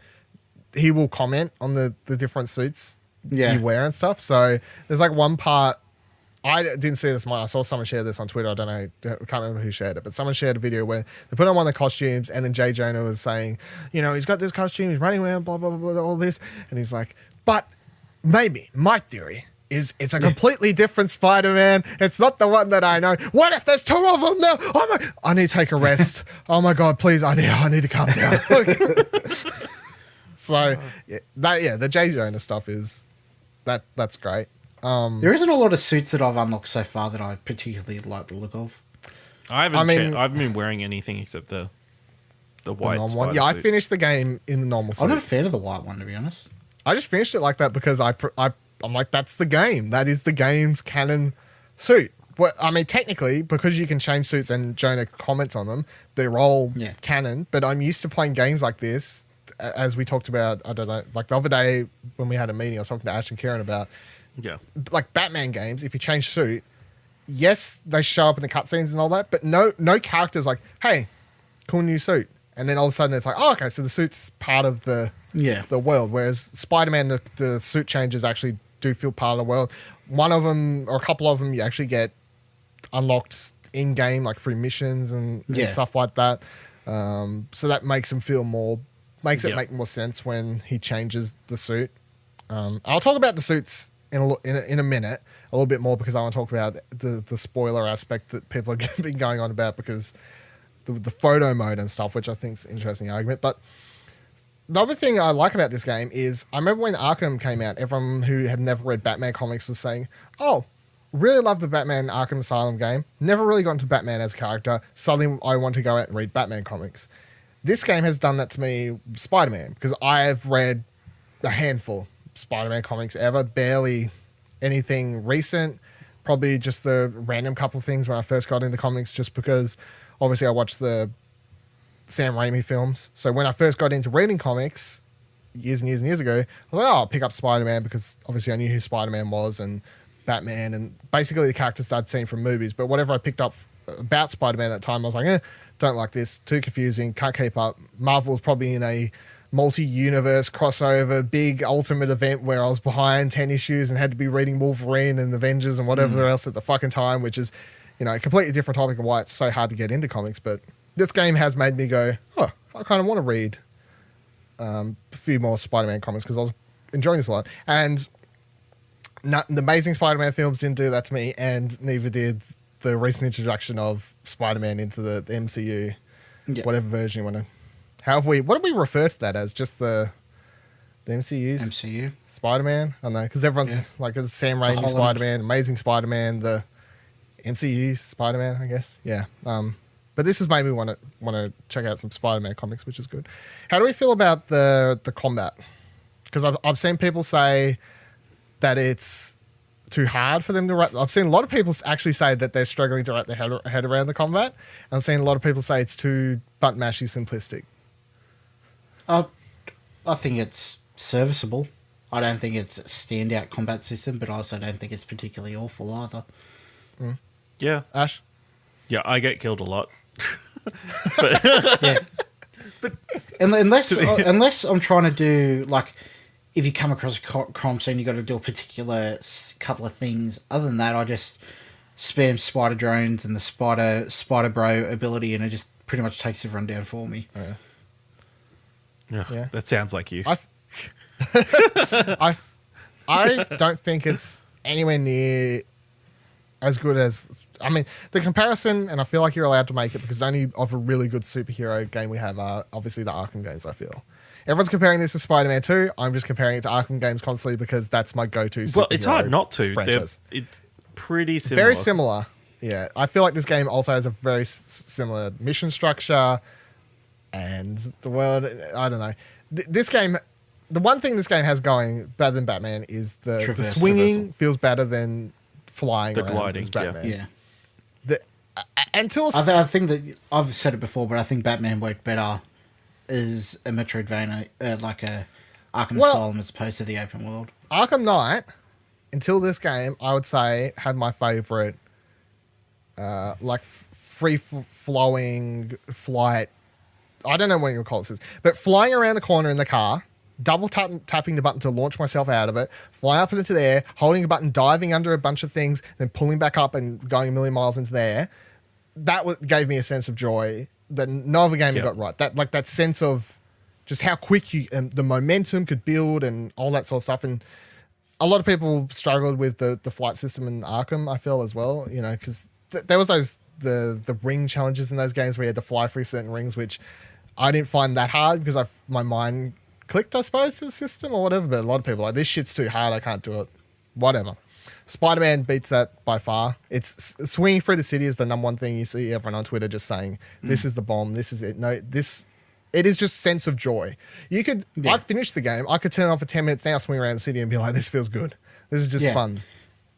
he will comment on the different suits you wear and stuff. So there's like one part, I didn't see this one. I saw someone share this on Twitter. I don't know, I can't remember who shared it, but someone shared a video where they put on one of the costumes and then Jay Jonah was saying, he's got this costume, he's running around, blah, blah, blah, blah, all this. And he's like, but maybe my theory is it's a completely different Spider-Man. It's not the one that I know. What if there's two of them now? I need to take a rest. Oh my God, please, I need to calm down. It's So the J. Jonah stuff is that's great. There isn't a lot of suits that I've unlocked so far that I particularly like the look of. I haven't been wearing anything except the white normal spider one. Yeah, suit. I finished the game in the normal suit. I'm not a fan of the white one, to be honest. I just finished it like that because I'm like, that's the game. That is the game's canon suit. Well, I mean, technically, because you can change suits and Jonah comments on them, they're all canon. But I'm used to playing games like this, as we talked about, I don't know, like the other day when we had a meeting, I was talking to Ash and Kieran about, like Batman games, if you change suit, yes, they show up in the cutscenes and all that, but no character's like, hey, cool new suit. And then all of a sudden it's like, oh, okay, so the suit's part of the world. Whereas Spider-Man, the suit changes actually do feel part of the world. One of them, or a couple of them, you actually get unlocked in-game, like through missions and stuff like that. So that makes him feel it make more sense when he changes the suit. I'll talk about the suits in a minute, a little bit more, because I want to talk about the spoiler aspect that people have been going on about, because the photo mode and stuff, which I think is an interesting argument. But the other thing I like about this game is, I remember when Arkham came out, everyone who had never read Batman comics was saying, oh, really love the Batman Arkham Asylum game, never really got into Batman as a character, suddenly I want to go out and read Batman comics. This game has done that to me, Spider-Man, because I have read a handful of Spider-Man comics ever, barely anything recent, probably just the random couple things when I first got into comics, just because obviously I watched the Sam Raimi films. So when I first got into reading comics years and years and years ago, I was like, oh, I'll pick up Spider-Man, because obviously I knew who Spider-Man was and Batman and basically the characters I'd seen from movies. But whatever I picked up about Spider-Man at that time, I was like, don't like this, too confusing, can't keep up. Marvel was probably in a multi-universe crossover, big ultimate event where I was behind 10 issues and had to be reading Wolverine and Avengers and whatever else at the fucking time, which is, a completely different topic of why it's so hard to get into comics. But this game has made me go, oh, I kind of want to read a few more Spider-Man comics, because I was enjoying this a lot. And the Amazing Spider-Man films didn't do that to me, and neither did the recent introduction of Spider-Man into the MCU, whatever version you want to. What do we refer to that as? Just the MCU's MCU Spider-Man? I don't know, because everyone's like, it's Sam Raimi Spider-Man, Amazing Spider-Man, the MCU Spider-Man, I guess. Yeah. But this has made me want to check out some Spider-Man comics, which is good. How do we feel about the combat? Because I've seen people say that it's too hard for them to wrap. I've seen a lot of people actually say that they're struggling to wrap their head around the combat. And I've seen a lot of people say it's too button mashy simplistic. I think it's serviceable. I don't think it's a standout combat system, but I also don't think it's particularly awful either. Yeah. Ash? Yeah, I get killed a lot. But unless I'm trying to do, like, if you come across a crime scene, you got to do a particular couple of things. Other than that, I just spam spider drones and the spider bro ability, and it just pretty much takes everyone down for me. Yeah, that sounds like you. I don't think it's anywhere near as good as... I mean, the comparison, and I feel like you're allowed to make it, because the only of a really good superhero game we have are obviously the Arkham games, I feel. Everyone's comparing this to Spider-Man 2. I'm just comparing it to Arkham games constantly because that's my go-to superhero. Well, it's hard not to. Franchise. It's pretty similar. Very similar. Yeah. I feel like this game also has a very similar mission structure, and the world, I don't know. This game, the one thing this game has going better than Batman is the swinging feels better than flying the around gliding, as Batman. Yeah. I think that I've said it before, but I think Batman worked better as a Metroidvania, like a Arkham Asylum, as opposed to the open world. Arkham Knight, until this game, I would say had my favorite, like free flowing flight. I don't know what you call this, but flying around the corner in the car, double tapping the button to launch myself out of it, flying up into the air, holding a button, diving under a bunch of things, then pulling back up and going a million miles into the air. That gave me a sense of joy that no other game got right. That sense of just how quick you the momentum could build and all that sort of stuff. And a lot of people struggled with the flight system in Arkham, I feel, as well. Because there was the ring challenges in those games where you had to fly through certain rings, which I didn't find that hard because my mind clicked, I suppose, to the system or whatever. But a lot of people are like, this shit's too hard. I can't do it. Whatever. Spider-Man beats that by far. It's swinging through the city is the number one thing you see everyone on Twitter just saying, this is the bomb. This is it. No, it is just sense of joy. You could, I finished the game. I could turn it on for 10 minutes now, swing around the city and be like, this feels good. This is just fun.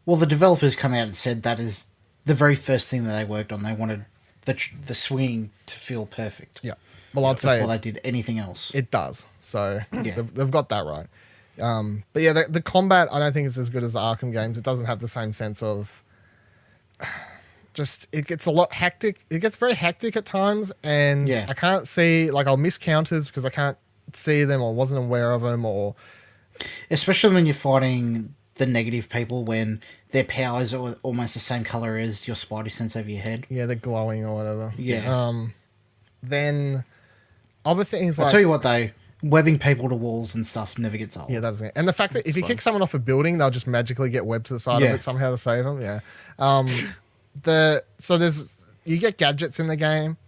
Well, the developers come out and said that is the very first thing that they worked on. They wanted the swinging to feel perfect. Yeah. Well, I'd say before they did anything else. It does. So they've got that right. But yeah, the combat, I don't think is as good as the Arkham games. It doesn't have the same sense of just, it gets a lot hectic. It gets very hectic at times, and I can't see, like, I'll miss counters because I can't see them or wasn't aware of them, or especially when you're fighting the negative people when their powers are almost the same color as your spidey sense over your head. Yeah, they're glowing or whatever. Yeah. Then other things like, I'll tell you what though, webbing people to walls and stuff never gets old. yeah, that's it. And the fact that if you kick someone off a building, they'll just magically get webbed to the side of it somehow to save them. Yeah. So you get gadgets in the game,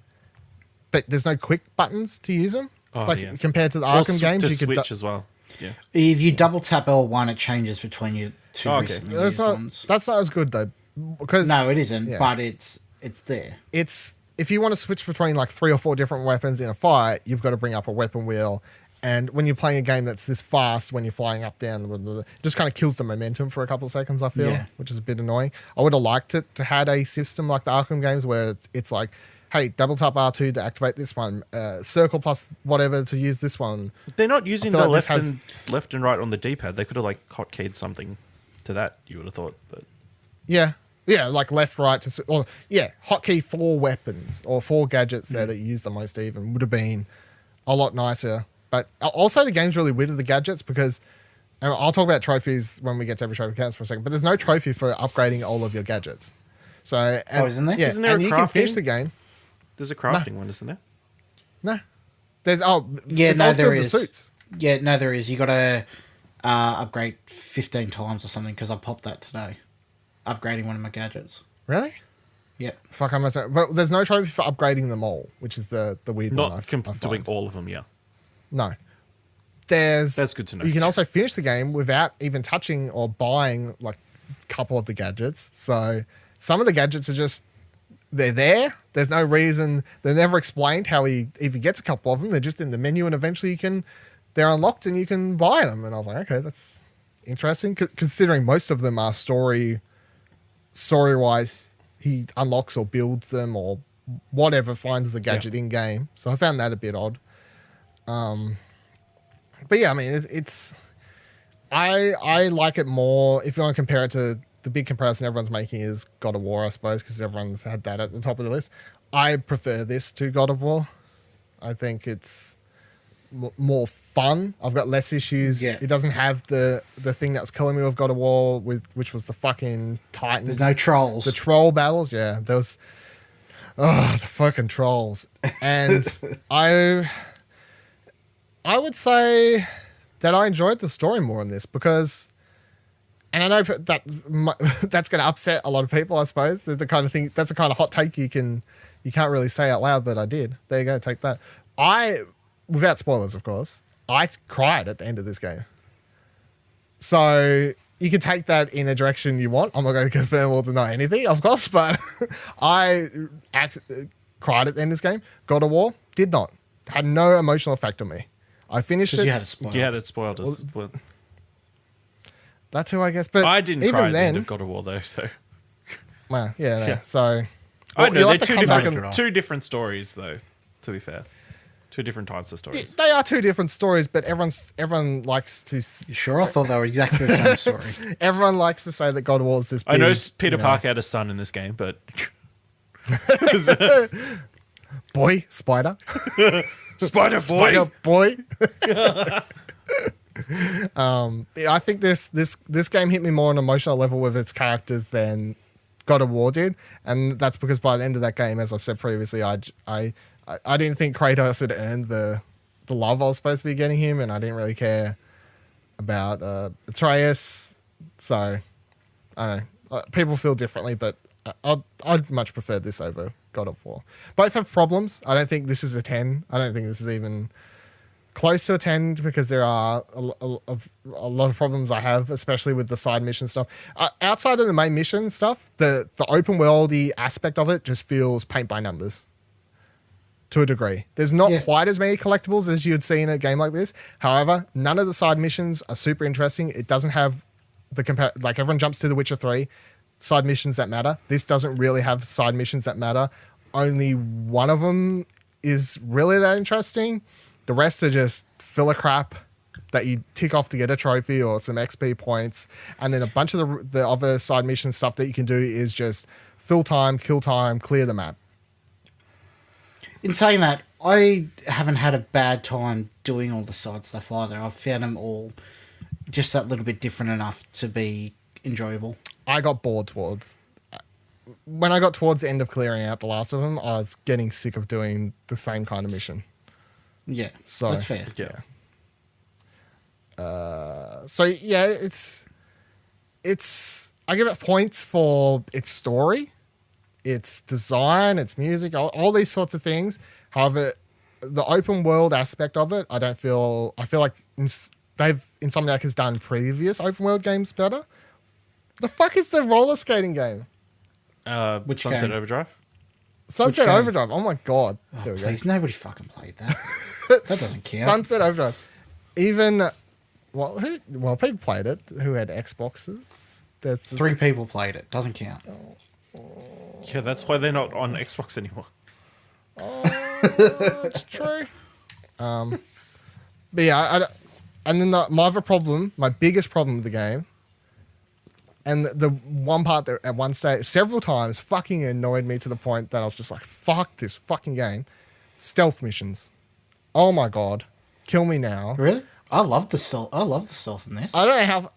but there's no quick buttons to use them. Compared to the Arkham games, to you could switch as well. Yeah. If you double tap L1, it changes between your two recently used ones. That's not as good though, because no, it isn't. But it's there. It's, if you want to switch between like 3 or 4 different weapons in a fight, you've got to bring up a weapon wheel. And when you're playing a game that's this fast, when you're flying up, down, it just kind of kills the momentum for a couple of seconds, I feel, which is a bit annoying. I would have liked it to had a system like the Arkham games where it's like, hey, double tap R2 to activate this one, circle plus whatever to use this one. They're not using the left and right on the D-pad. They could have like hotkeyed something to that, you would have thought. But yeah, like left, right hotkey 4 weapons or 4 gadgets there that you use the most even would have been a lot nicer. But also the game's really weird with the gadgets because, and I'll talk about trophies when we get to every trophy counts for a second, but there's no trophy for upgrading all of your gadgets. So, isn't there? Yeah, isn't there and you can finish the game. There's a crafting one, isn't there? No. There's, there is. The suits. Yeah, no, there is. You got to upgrade 15 times or something because I popped that today. Upgrading one of my gadgets. Really? Yep. Fuck, I must have. But there's no trophy for upgrading them all, which is the weird one. Not doing all of them, yeah. No. That's good to know. You can also finish the game without even touching or buying like a couple of the gadgets. So some of the gadgets are just, they're there. There's no reason. They're never explained how he even gets a couple of them. They're just in the menu, and eventually they're unlocked and you can buy them. And I was like, okay, that's interesting. Considering most of them are story-wise, he unlocks or builds them or whatever, finds the gadget in game. So I found that a bit odd. But yeah, I mean, I like it more. If you want to compare it to the big comparison everyone's making is God of War, I suppose, because everyone's had that at the top of the list. I prefer this to God of War. I think it's more fun. I've got less issues. Yeah. It doesn't have the thing that was killing me with God of War, which was the fucking Titan. There's no trolls. The troll battles, yeah. There was, the fucking trolls. And I would say that I enjoyed the story more in this because, and I know that that's going to upset a lot of people, I suppose. That's the kind of thing, that's the kind of hot take you can't really say out loud, but I did. There you go, take that. Without spoilers, of course, I cried at the end of this game. So you can take that in a direction you want. I'm not going to confirm or deny anything, of course, but I cried at the end of this game. God of War did not. Had no emotional effect on me. I finished it. You had it spoiled. You had it spoiled. That too, I guess. But I didn't even cry at the then, end of God of War, though, so... Well, yeah. So... I know, you'll they're have to come back two different stories, though, to be fair. 2 different types of stories. They are 2 different stories, but everyone likes to... You sure? I thought they were exactly the same story. Everyone likes to say that God of War is this big... I know Peter Parker had a son in this game, but... Boy, Spider. Spider boy. I think this game hit me more on an emotional level with its characters than God of War did, and that's because by the end of that game, as I've said previously, I didn't think Kratos had earned the love I was supposed to be getting him, and I didn't really care about Atreus. So I don't know. People feel differently, but I'd much prefer this over God of War. Both have problems. I don't think this is a 10. I don't think this is even close to a 10 because there are a lot of problems I have, especially with the side mission stuff. Outside of the main mission stuff, the open worldy aspect of it just feels paint by numbers to a degree. There's not quite as many collectibles as you'd see in a game like this. However, none of the side missions are super interesting. It doesn't have like everyone jumps to The Witcher 3, side missions that matter. This doesn't really have side missions that matter. Only one of them is really that interesting. The rest are just filler crap that you tick off to get a trophy or some XP points. And then a bunch of the other side mission stuff that you can do is just fill time, kill time, clear the map. In saying that, I haven't had a bad time doing all the side stuff either. I've found them all just that little bit different enough to be enjoyable. I got bored when I got towards the end of clearing out the last of them, I was getting sick of doing the same kind of mission. Yeah, so that's fair. Yeah. So yeah, it's I give it points for its story, its design, its music, all these sorts of things. However, the open world aspect of it, I feel like Insomniac has done previous open world games better. The fuck is the roller skating game? Which Sunset game? Overdrive? Sunset Overdrive. Oh my god. Oh, please, nobody fucking played that. That doesn't count. Sunset Overdrive. Even people played it who had Xboxes. There's 3 people played it. Doesn't count. Yeah, that's why they're not on Xbox anymore. It's true. But yeah, and then my other problem, my biggest problem with the game, and the one part that at one stage, several times, fucking annoyed me to the point that I was just like, fuck this fucking game. Stealth missions. Oh my god. Kill me now. Really? I love the stealth. I love the stealth in this. I don't know how...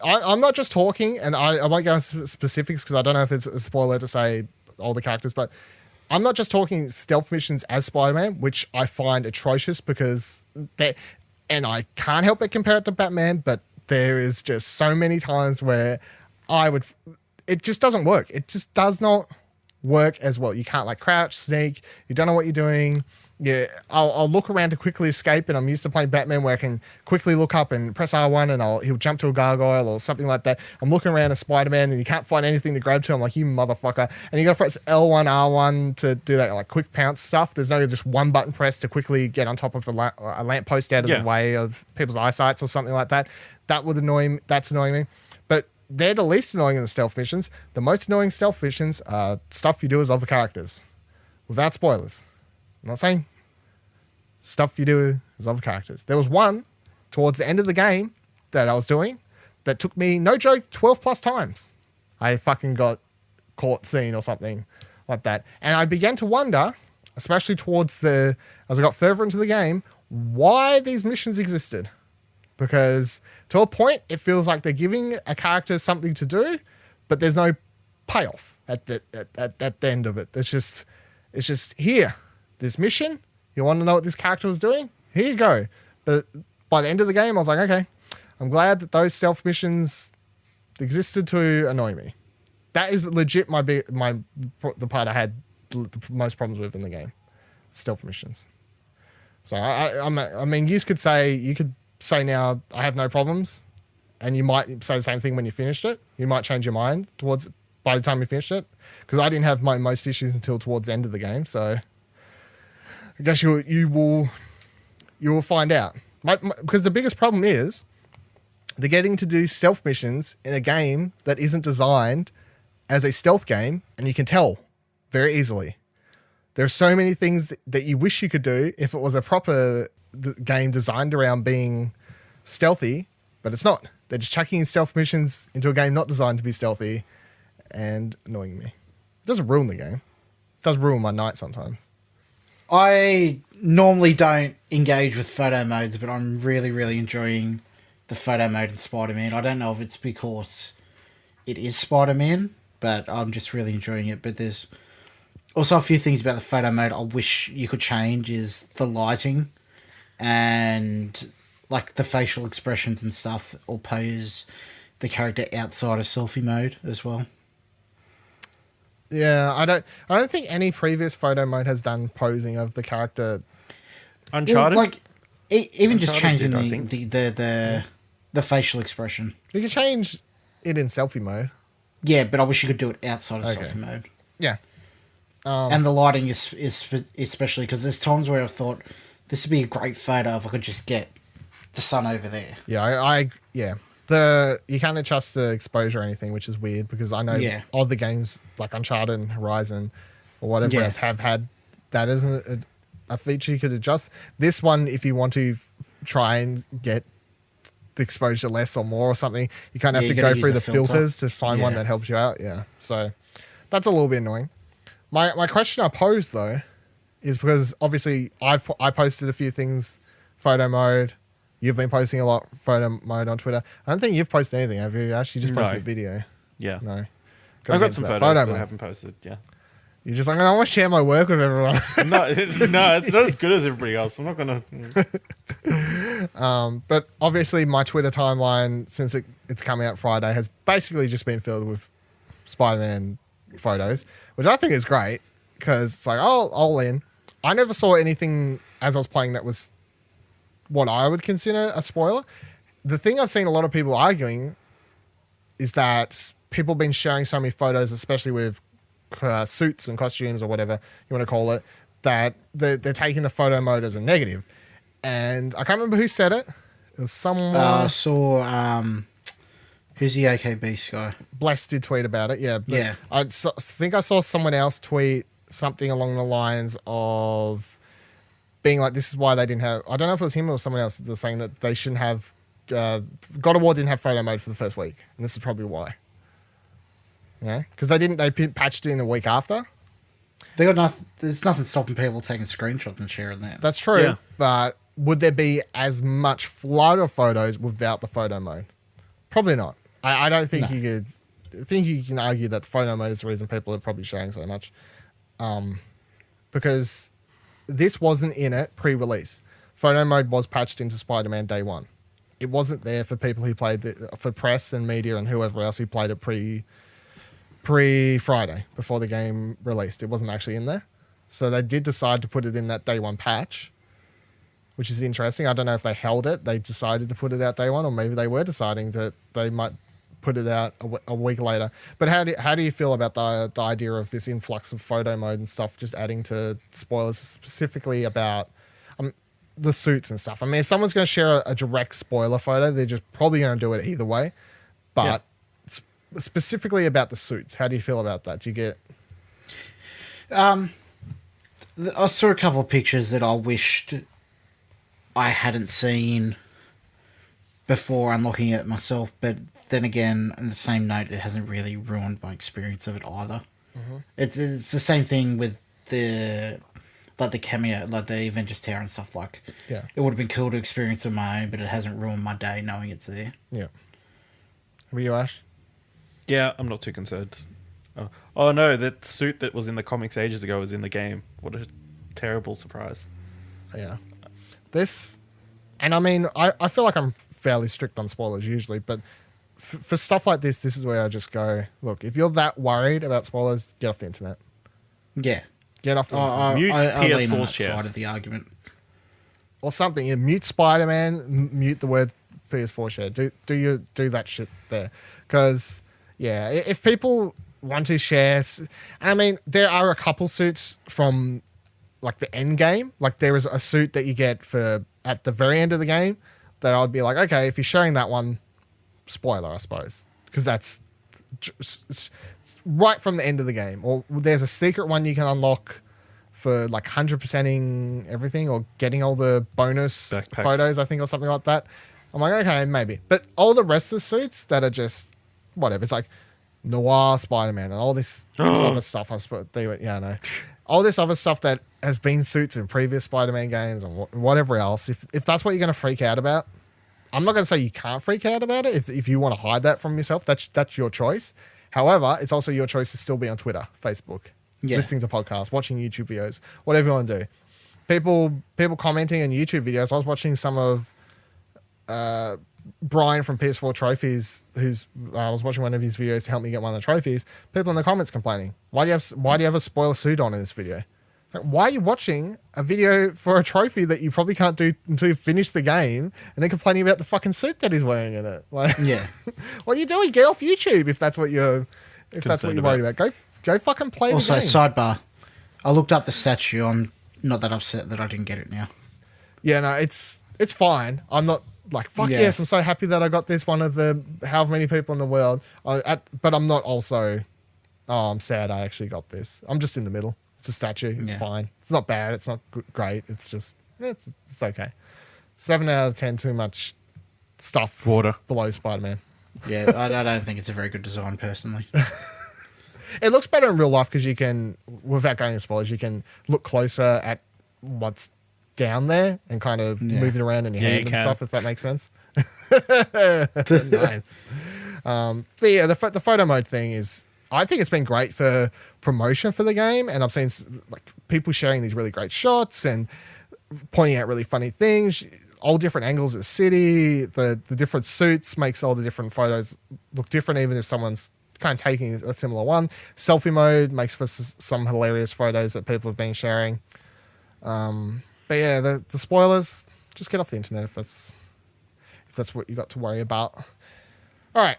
I'm not just talking, and I won't go into specifics because I don't know if it's a spoiler to say all the characters, but I'm not just talking stealth missions as Spider-Man, which I find atrocious because and I can't help but compare it to Batman, but there is just so many times where it just doesn't work. It just does not work as well. You can't like crouch, sneak, you don't know what you're doing. Yeah, I'll look around to quickly escape, and I'm used to playing Batman where I can quickly look up and press R1 and he'll jump to a gargoyle or something like that. I'm looking around as Spider-Man and you can't find anything to grab to. I'm like, you motherfucker. And you gotta press L1, R1 to do that like quick pounce stuff. There's no just one button press to quickly get on top of a lamppost out of the way of people's eyesights or something like that. That would annoy me. That's annoying me. But they're the least annoying in the stealth missions. The most annoying stealth missions are stuff you do as other characters. Without spoilers. I'm not saying stuff you do as other characters. There was one towards the end of the game that I was doing that took me, no joke, 12 plus times. I fucking got caught seen or something like that. And I began to wonder, especially as I got further into the game, why these missions existed. Because to a point, it feels like they're giving a character something to do, but there's no payoff at the end of it. It's just here, this mission. You want to know what this character was doing? Here you go. But by the end of the game, I was like, okay, I'm glad that those stealth missions existed to annoy me. That is legit the part I had the most problems with in the game. Stealth missions. So I mean, you could say now I have no problems, and you might say the same thing when you finished it. You might change your mind by the time you finished it, because I didn't have my most issues until towards the end of the game. So I guess you will find out. Because the biggest problem is they're getting to do stealth missions in a game that isn't designed as a stealth game, and you can tell very easily. There are so many things that you wish you could do if it was a proper game designed around being stealthy, but it's not. They're just chucking in stealth missions into a game not designed to be stealthy and annoying me. It doesn't ruin the game. It does ruin my night sometimes. I normally don't engage with photo modes, but I'm really, really enjoying the photo mode in Spider-Man. I don't know if it's because it is Spider-Man, but I'm just really enjoying it. But there's also a few things about the photo mode I wish you could change is the lighting and like the facial expressions and stuff, or pose the character outside of selfie mode as well. Yeah, I don't think any previous photo mode has done posing of the character. Uncharted? Well, Even just Uncharted changing did, I think. the facial expression. You can change it in selfie mode. Yeah, but I wish you could do it outside of Okay. selfie mode. Yeah. And the lighting is especially because there's times where I've thought this would be a great photo if I could just get the sun over there. Yeah, yeah. You can't adjust the exposure or anything, which is weird because I know other games like Uncharted and Horizon or whatever else have had that isn't a feature you could adjust. This one, if you want to try and get the exposure less or more or something, you kind of have to go through the filters to find one that helps you out. Yeah, so that's a little bit annoying. My question I posed though is because obviously I posted a few things, photo mode. You've been posting a lot photo mode on Twitter. I don't think you've posted anything, have you? Actually, just posted a video. Yeah. No. I've got some photos that I haven't posted, yeah. You're just like, I want to share my work with everyone. No, it's not as good as everybody else. I'm not going to... But obviously my Twitter timeline, since it's coming out Friday, has basically just been filled with Spider-Man photos, which I think is great because it's like, all in. I never saw anything as I was playing that was what I would consider a spoiler. The thing I've seen a lot of people arguing is that people have been sharing so many photos, especially with suits and costumes or whatever you want to call it, that they're taking the photo mode as a negative. And I can't remember who said it. It was someone... I saw... who's the AK Beast guy? Bless did tweet about it, yeah. Yeah. I think I saw someone else tweet something along the lines of being like, this is why they didn't have... I don't know if it was him or someone else that's saying that they shouldn't have... God of War didn't have photo mode for the first week. And this is probably why. Yeah, because they patched it in a week after. They got nothing. There's nothing stopping people taking screenshots and sharing that. That's true, Yeah. but would there be as much flood of photos without the photo mode? Probably not. I don't think you could. I think you can argue that the photo mode is the reason people are probably sharing so much, because this wasn't in it pre-release. Photo mode was patched into Spider-Man day one. It wasn't there for people who played for press and media and whoever else who played it pre-Friday before the game released. It wasn't actually in there. So they did decide to put it in that day one patch, which is interesting. I don't know if they held it. They decided to put it out day one, or maybe they were deciding that they might put it out a week later. But how do you feel about the idea of this influx of photo mode and stuff just adding to spoilers, specifically about the suits and stuff? I mean, if someone's going to share a direct spoiler photo, they're just probably going to do it either way. But specifically about the suits, how do you feel about that? Do you get... I saw a couple of pictures that I wished I hadn't seen before unlocking it myself, but then again, on the same note, it hasn't really ruined my experience of it either. Mm-hmm. It's the same thing with the cameo, like the Avengers Tower and stuff. Like, it would have been cool to experience on my own, but it hasn't ruined my day knowing it's there. Yeah. Were you, Ash? Yeah, I'm not too concerned. Oh no, that suit that was in the comics ages ago was in the game. What a terrible surprise. Yeah. This, and I mean, I feel like I'm fairly strict on spoilers usually, but for stuff like this is where I just go, look, if you're that worried about spoilers, get off the internet. Yeah. Get off the internet. Mute I lean on PS4 that share. side of the argument. Or something. Yeah, mute Spider-Man, mute the word PS4 share. Do that shit there. Because, yeah, if people want to share... And I mean, there are a couple suits from, like, the end game. Like, there is a suit that you get for at the very end of the game that I would be like, okay, if you're sharing that one, spoiler, I suppose. Because that's it's right from the end of the game. Or there's a secret one you can unlock for, like, 100%ing everything or getting all the bonus Backpacks. photos, I think, or something like that. I'm like, okay, maybe. But all the rest of the suits that are just whatever. It's like Noir Spider-Man and all this other stuff. I suppose I know. All this other stuff that has been suits in previous Spider-Man games and whatever else. If that's what you're going to freak out about, I'm not going to say you can't freak out about it. If you want to hide that from yourself, that's your choice. However, it's also your choice to still be on Twitter, Facebook, listening to podcasts, watching YouTube videos, whatever you want to do. People commenting on YouTube videos. I was watching some of Brian from PS4 Trophies, I was watching one of his videos to help me get one of the trophies. People in the comments complaining, why do you have a spoiler suit on in this video? Why are you watching a video for a trophy that you probably can't do until you finish the game, and then complaining about the fucking suit that he's wearing in it? Like, Yeah. what are you doing? Get off YouTube if that's what you're worried about. Go fucking play Also, the game. sidebar. I looked up the statue. I'm not that upset that I didn't get it now. Yeah, no, it's fine. I'm not like fuck Yeah. yes. I'm so happy that I got this one of the however many people in the world. But I'm not also. Oh, I'm sad I actually got this. I'm just in the middle. It's a statue. It's fine. It's not bad. It's not great. It's just it's okay. 7 out of 10. Too much stuff. Water. Below Spider-Man. Yeah, I don't think it's a very good design, personally. It looks better in real life because you can, without going into spoilers, you can look closer at what's down there and kind of move it around in your hand and stuff, if that makes sense. Nice. But yeah, the photo mode thing is, I think it's been great for promotion for the game, and I've seen like people sharing these really great shots and pointing out really funny things, all different angles of the city, the different suits makes all the different photos look different, even if someone's kind of taking a similar one. Selfie mode makes for some hilarious photos that people have been sharing. But yeah, the spoilers, just get off the internet if that's what you got to worry about. All right.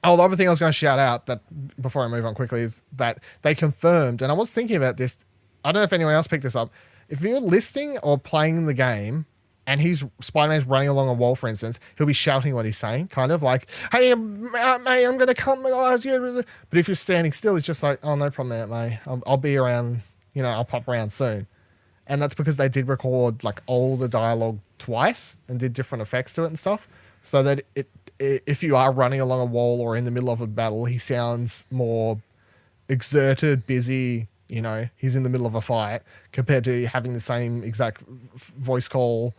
Oh, the other thing I was going to shout out that before I move on quickly is that they confirmed, and I was thinking about this. I don't know if anyone else picked this up. If you're listing or playing the game and Spider-Man's running along a wall, for instance, he'll be shouting what he's saying, kind of like, "Hey, mate, I'm going to come." But if you're standing still, it's just like, "Oh, no problem, mate. I'll be around. I'll pop around soon." And that's because they did record like all the dialogue twice and did different effects to it and stuff, so that if you are running along a wall or in the middle of a battle, he sounds more exerted, busy. He's in the middle of a fight compared to having the same exact voice call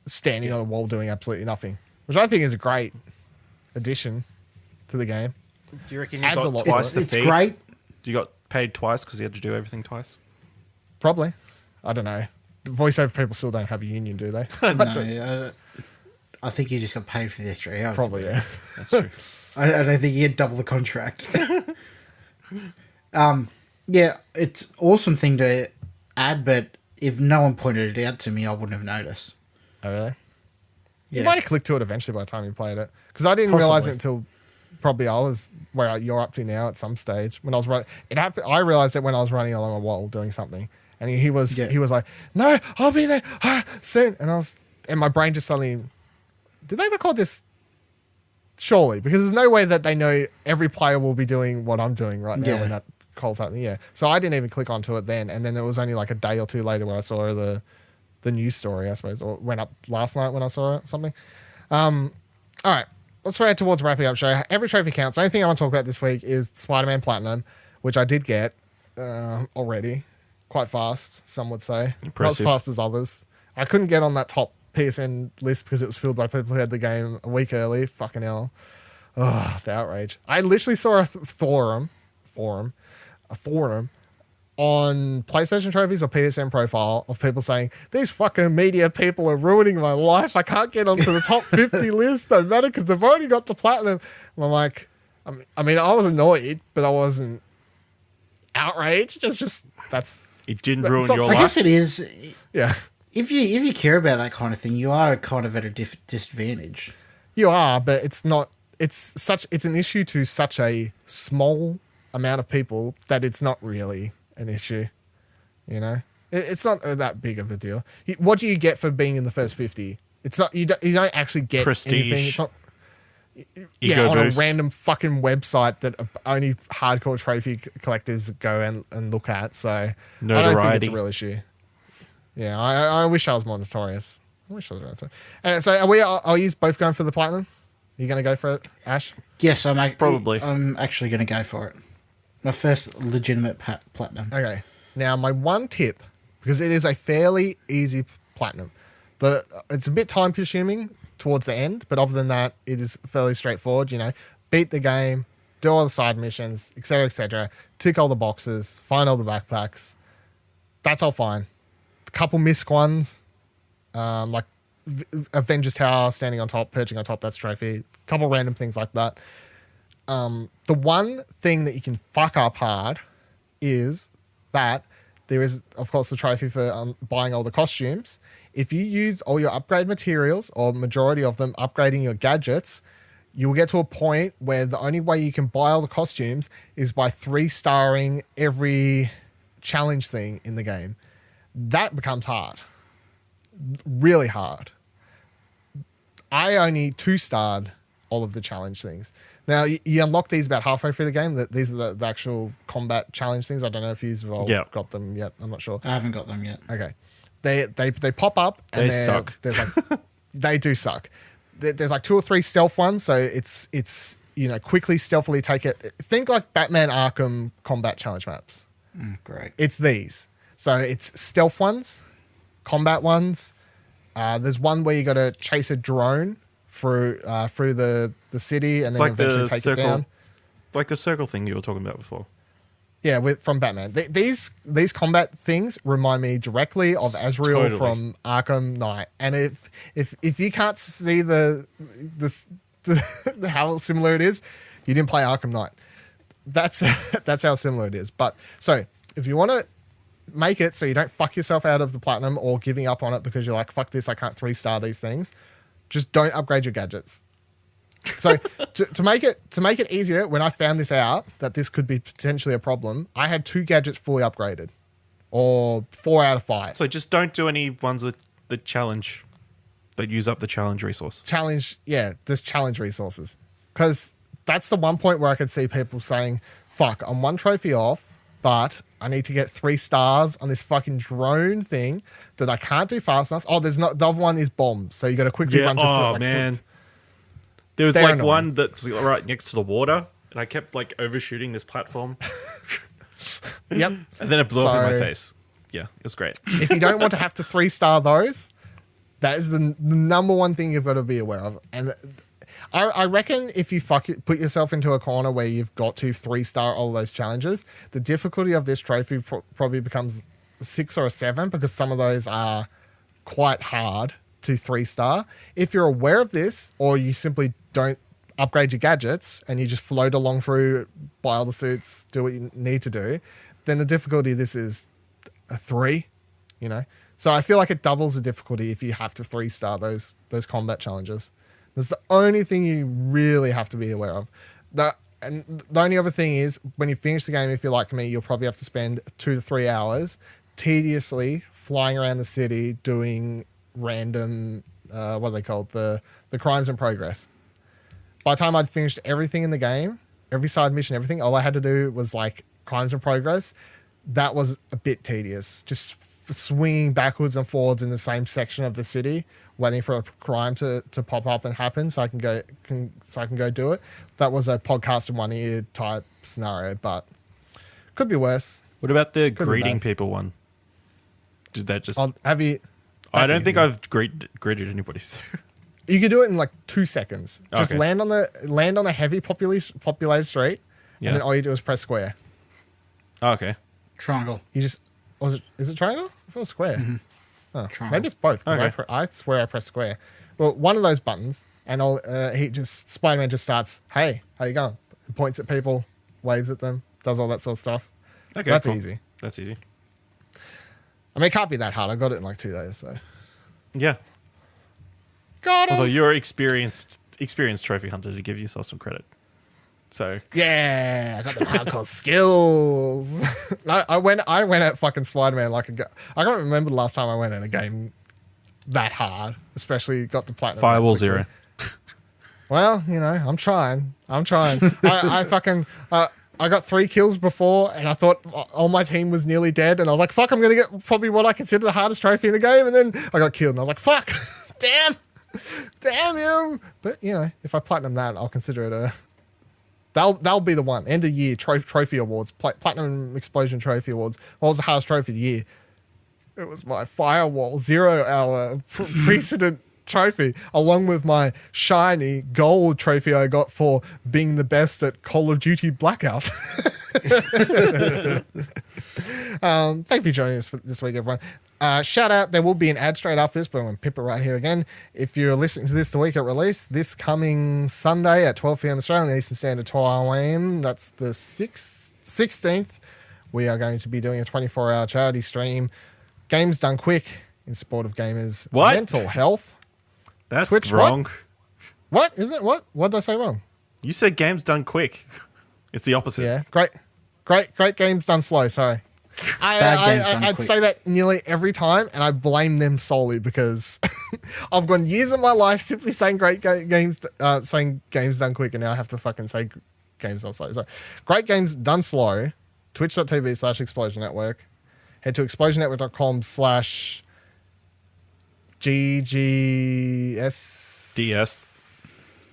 standing on a wall doing absolutely nothing, which I think is a great addition to the game. Do you reckon you Adds a got lot twice to the it. fee? It's great. You got paid twice because you had to do everything twice? Probably. I don't know. The voiceover people still don't have a union, do they? No, I think you just got paid for the extra hours. Probably, yeah. That's true. I don't think you had double the contract. Yeah, it's awesome thing to add, but if no one pointed it out to me, I wouldn't have noticed. Oh, really? Yeah. You might have clicked to it eventually by the time you played it. Because I didn't realize it until probably I was where you're up to now at some stage. When I was running, it happened. I realized it when I was running along a wall doing something. And he was like, "No, I'll be there soon." And my brain just suddenly, did they record this? Surely, because there's no way that they know every player will be doing what I'm doing right now when that calls out. Yeah. So I didn't even click onto it then. And then it was only like a day or two later when I saw the news story, I suppose, or went up last night when I saw it, something. All right. Let's head towards wrapping up show. Every trophy counts. The only thing I want to talk about this week is Spider-Man Platinum, which I did get already. Quite fast, some would say. Impressive. Not as fast as others. I couldn't get on that top PSN list because it was filled by people who had the game a week early. Fucking hell. Oh, the outrage. I literally saw a forum on PlayStation trophies or PSN profile of people saying, "These fucking media people are ruining my life. I can't get onto the top 50 list no matter because they've already got the platinum." And I'm like, I mean, I was annoyed, but I wasn't outraged. It's just, It didn't ruin not- your I life. guess it is. yeah. If you care about that kind of thing, you are kind of at a disadvantage. You are, but it's not. It's an issue to such a small amount of people that it's not really an issue. It's not that big of a deal. What do you get for being in the first 50? It's not. You don't actually get Prestige. anything. It's not, Ego on boost. a random fucking website that only hardcore trophy collectors go and look at. So I don't think Notoriety. it's a real issue. Yeah, I wish I was more notorious. And so are you both going for the platinum? Are you going to go for it, Ash? Yes, Probably. I'm actually going to go for it. My first legitimate platinum. Okay. Now, my one tip, because it is a fairly easy platinum. It's a bit time consuming towards the end, but other than that, it is fairly straightforward. Beat the game, do all the side missions, etc., tick all the boxes, find all the backpacks. That's all fine. A couple missed ones, like Avengers Tower, standing on top, perching on top, that's trophy. A couple random things like that. The one thing that you can fuck up hard is that there is, of course, the trophy for buying all the costumes. If you use all your upgrade materials, or majority of them, upgrading your gadgets, you'll get to a point where the only way you can buy all the costumes is by 3-starring every challenge thing in the game. That becomes hard. Really hard. I only 2-starred all of the challenge things. Now, you unlock these about halfway through the game. These are the actual combat challenge things. I don't know if you've all got them yet. I'm not sure. I haven't got them yet. Okay. They pop up. And they suck. There's like, they do suck. There's like 2 or 3 stealth ones. So it's quickly, stealthily take it. Think like Batman Arkham combat challenge maps. Great. It's these. So it's stealth ones, combat ones. There's one where you got to chase a drone through the city and then like eventually take it down. Like the circle thing you were talking about before. Yeah, from Batman. These combat things remind me directly of Azrael from Arkham Knight. And if you can't see the how similar it is, you didn't play Arkham Knight. That's how similar it is. But so if you want to make it so you don't fuck yourself out of the platinum or giving up on it because you're like, fuck this, I can't 3-star these things, just don't upgrade your gadgets. So to make it easier, when I found this out that this could be potentially a problem, I had 2 gadgets fully upgraded, or 4 out of 5. So just don't do any ones with the challenge that use up the challenge resource. There's challenge resources, because that's the one point where I could see people saying, "Fuck, I'm 1 trophy off, but I need to get 3 stars on this fucking drone thing that I can't do fast enough." Oh, the other one is bombs, so you got to quickly run to. Oh man. There was like one that's right next to the water, and I kept like overshooting this platform. Yep. And then it blew up in my face. Yeah, it was great. If you don't want to have to 3-star those, that is the number one thing you've got to be aware of. And I reckon if you put yourself into a corner where you've got to 3-star all those challenges, the difficulty of this trophy probably becomes 6 or a 7, because some of those are quite hard to 3-star. If you're aware of this, or you simply don't upgrade your gadgets and you just float along through, buy all the suits, do what you need to do, then the difficulty of this is a 3, So I feel like it doubles the difficulty if you have to 3-star those combat challenges. That's the only thing you really have to be aware of. And the only other thing is, when you finish the game, if you're like me, you'll probably have to spend 2 to 3 hours tediously flying around the city doing random, what are they called? The crimes in progress. By the time I'd finished everything in the game, every side mission, everything, all I had to do was like crimes in progress. That was a bit tedious. Just swinging backwards and forwards in the same section of the city, waiting for a crime to pop up and happen so I can go do it. That was a podcast in one ear type scenario, but could be worse. What about the greeting people one? Did that just... have you... I don't think I've greeted anybody. So. You could do it in like 2 seconds. Just Okay. land on the heavy populated street, Yeah. and then all you do is press square. Oh, okay. Triangle. You just... Is it triangle? I thought it was square. Mm-hmm. Oh, Triangle. maybe it's both. 'Cause Okay. I swear I press square. Well, one of those buttons, and Spider-Man just starts, "Hey, how you going?" Points at people, waves at them, does all that sort of stuff. Okay. That's cool. easy. That's easy. I mean, it can't be that hard. I got it in like 2 days, so. Yeah. Got Although it. you're experienced trophy hunter, to give yourself some credit. So Yeah, I got the hardcore skills. No, I went at fucking Spider-Man like I can't remember the last time I went in a game that hard, especially got the platinum. Firewall that quickly. 0. Well, I'm trying. I fucking I got 3 kills before, and I thought all my team was nearly dead, and I was like, fuck, I'm gonna get probably what I consider the hardest trophy in the game, and then I got killed, and I was like, fuck, damn you. But if I platinum that, I'll consider it a. That'll be the one. End of year trophy awards, platinum explosion trophy awards. What was the hardest trophy of the year? It was my Firewall 0-hour precedent trophy, along with my shiny gold trophy I got for being the best at Call of Duty Blackout. Thank you for joining us for this week, everyone. Shout out, there will be an ad straight after this, but I'm going to pip it right here again. If you're listening to this the week it released, this coming Sunday at 12 p.m. Australian Eastern Standard Time, that's the 16th, we are going to be doing a 24-hour charity stream. Games done quick in support of gamers' mental health. That's Twitch, wrong. What? Is it? What did I say wrong? You said games done quick. It's the opposite. Yeah, great games done slow. Sorry, I'd say that nearly every time, and I blame them solely because I've gone years of my life simply saying saying games done quick, and now I have to fucking say games done slow. So, great games done slow. Twitch.tv/Explosion Network. Head to explosionnetwork.com/GGS DS.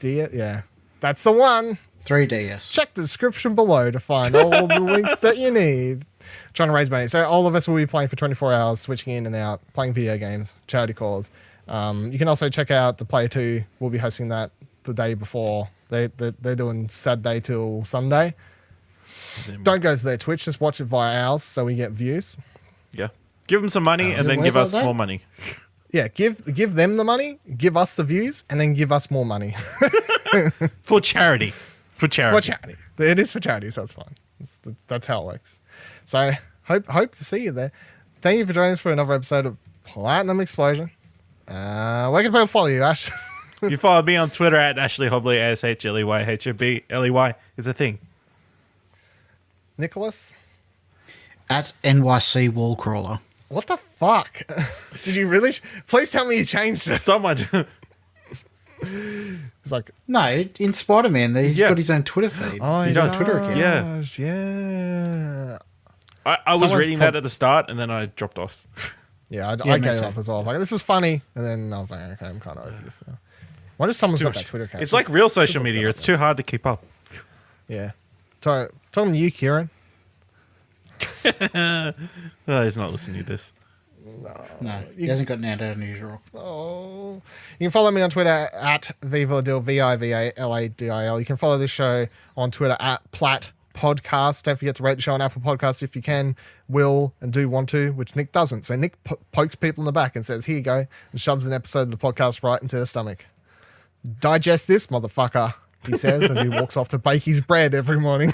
Yeah, that's the one. 3DS. Check the description below to find all the links that you need. Trying to raise money. So all of us will be playing for 24 hours, switching in and out, playing video games, charity cause. You can also check out the Player 2. We'll be hosting that the day before. They're doing Saturday till Sunday. Don't go to their Twitch. Just watch it via ours so we get views. Yeah. Give them some money and then give us more money. Yeah, give them the money, give us the views, and then give us more money. For charity. For charity. It is for charity, so it's fine. That's how it works. So hope to see you there. Thank you for joining us for another episode of Platinum Explosion. Where can people follow you, Ash? You follow me on Twitter at Ashley Hobley, ASHLEYHOBLEY. It's a thing. Nicholas? At NYC Wallcrawler. What the fuck? Did you really? Please tell me you changed it. Someone. It's like, No, in Spider-Man, he's got his own Twitter feed. oh, He's got a Twitter account. Yeah. Yeah. I was reading that at the start and then I dropped off. Yeah, I makes gave sense. up as well. I was like, this is funny. And then I was like, okay, I'm kind of over this now. Wonder if someone's got that Twitter account. It's like real social media. It's too hard to keep up. Yeah. Talking to you, Kieran. Oh, he's not listening to this. No, he hasn't got an out unusual. Oh. You can follow me on Twitter at Vivaladil, VIVALADIL. You can follow this show on Twitter at Plat Podcast. Don't forget to rate the show on Apple Podcasts if you can, will, and do want to, which Nick doesn't. So Nick pokes people in the back and says, here you go, and shoves an episode of the podcast right into their stomach. Digest this, motherfucker, he says as he walks off to bake his bread every morning.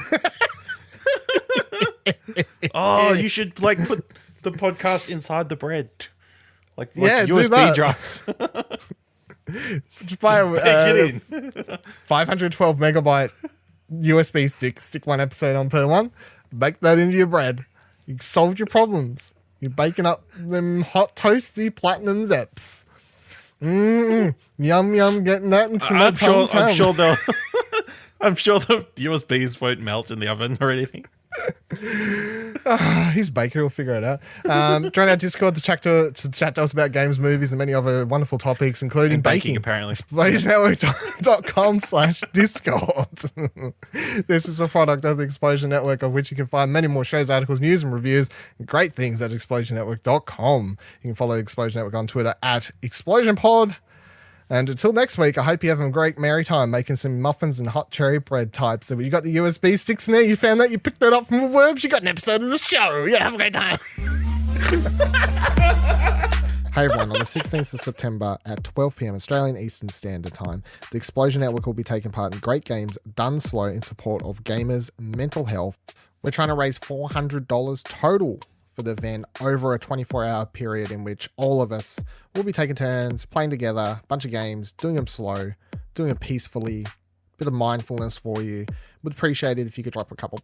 Oh, you should put the podcast inside the bread. Like Yeah, do USB that. drives. Just buy Bake a it in. 512 megabyte USB stick one episode on per one. Bake that into your bread. You solved your problems. You're baking up them hot toasty platinum zeps. Yum yum, getting that into my I'm sure tum-tum. I'm sure the USBs won't melt in the oven or anything. His baker will figure it out. Join our Discord to chat to us about games, movies, and many other wonderful topics, including And baking, baking. apparently. ExplosionNetwork.com/Discord. This is a product of the Explosion Network, of which you can find many more shows, articles, news, and reviews, and great things at ExplosionNetwork.com. You can follow Explosion Network on Twitter at ExplosionPod. And until next week, I hope you have a great merry time making some muffins and hot cherry bread types. So you got the USB sticks in there, you found that, you picked that up from the Worms, you got an episode of the show. Yeah, have a great time. Hey everyone, on the 16th of September at 12 p.m. Australian Eastern Standard Time, the Explosion Network will be taking part in Great Games Done Slow in support of gamers' mental health. We're trying to raise $400 total for the event over a 24-hour period in which all of us will be taking turns, playing together, a bunch of games, doing them slow, doing them peacefully, bit of mindfulness for you. Would appreciate it if you could drop a couple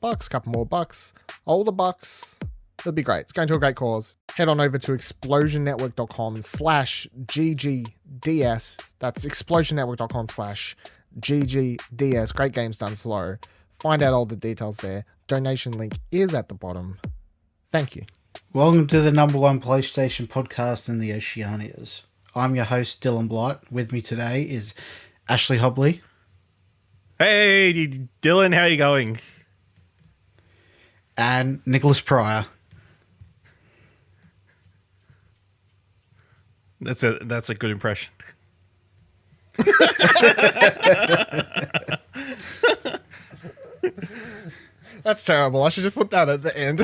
more bucks, all the bucks. It'd be great. It's going to a great cause. Head on over to explosionnetwork.com/GGDS. That's explosionnetwork.com/GGDS. Great Games Done Slow. Find out all the details there. Donation link is at the bottom. Thank you. Welcome to the #1 PlayStation podcast in the Oceanias. I'm your host, Dylan Blight. With me today is Ashley Hobley. Hey, Dylan, how you going? And Nicholas Pryor. That's a good impression. That's terrible. I should just put that at the end.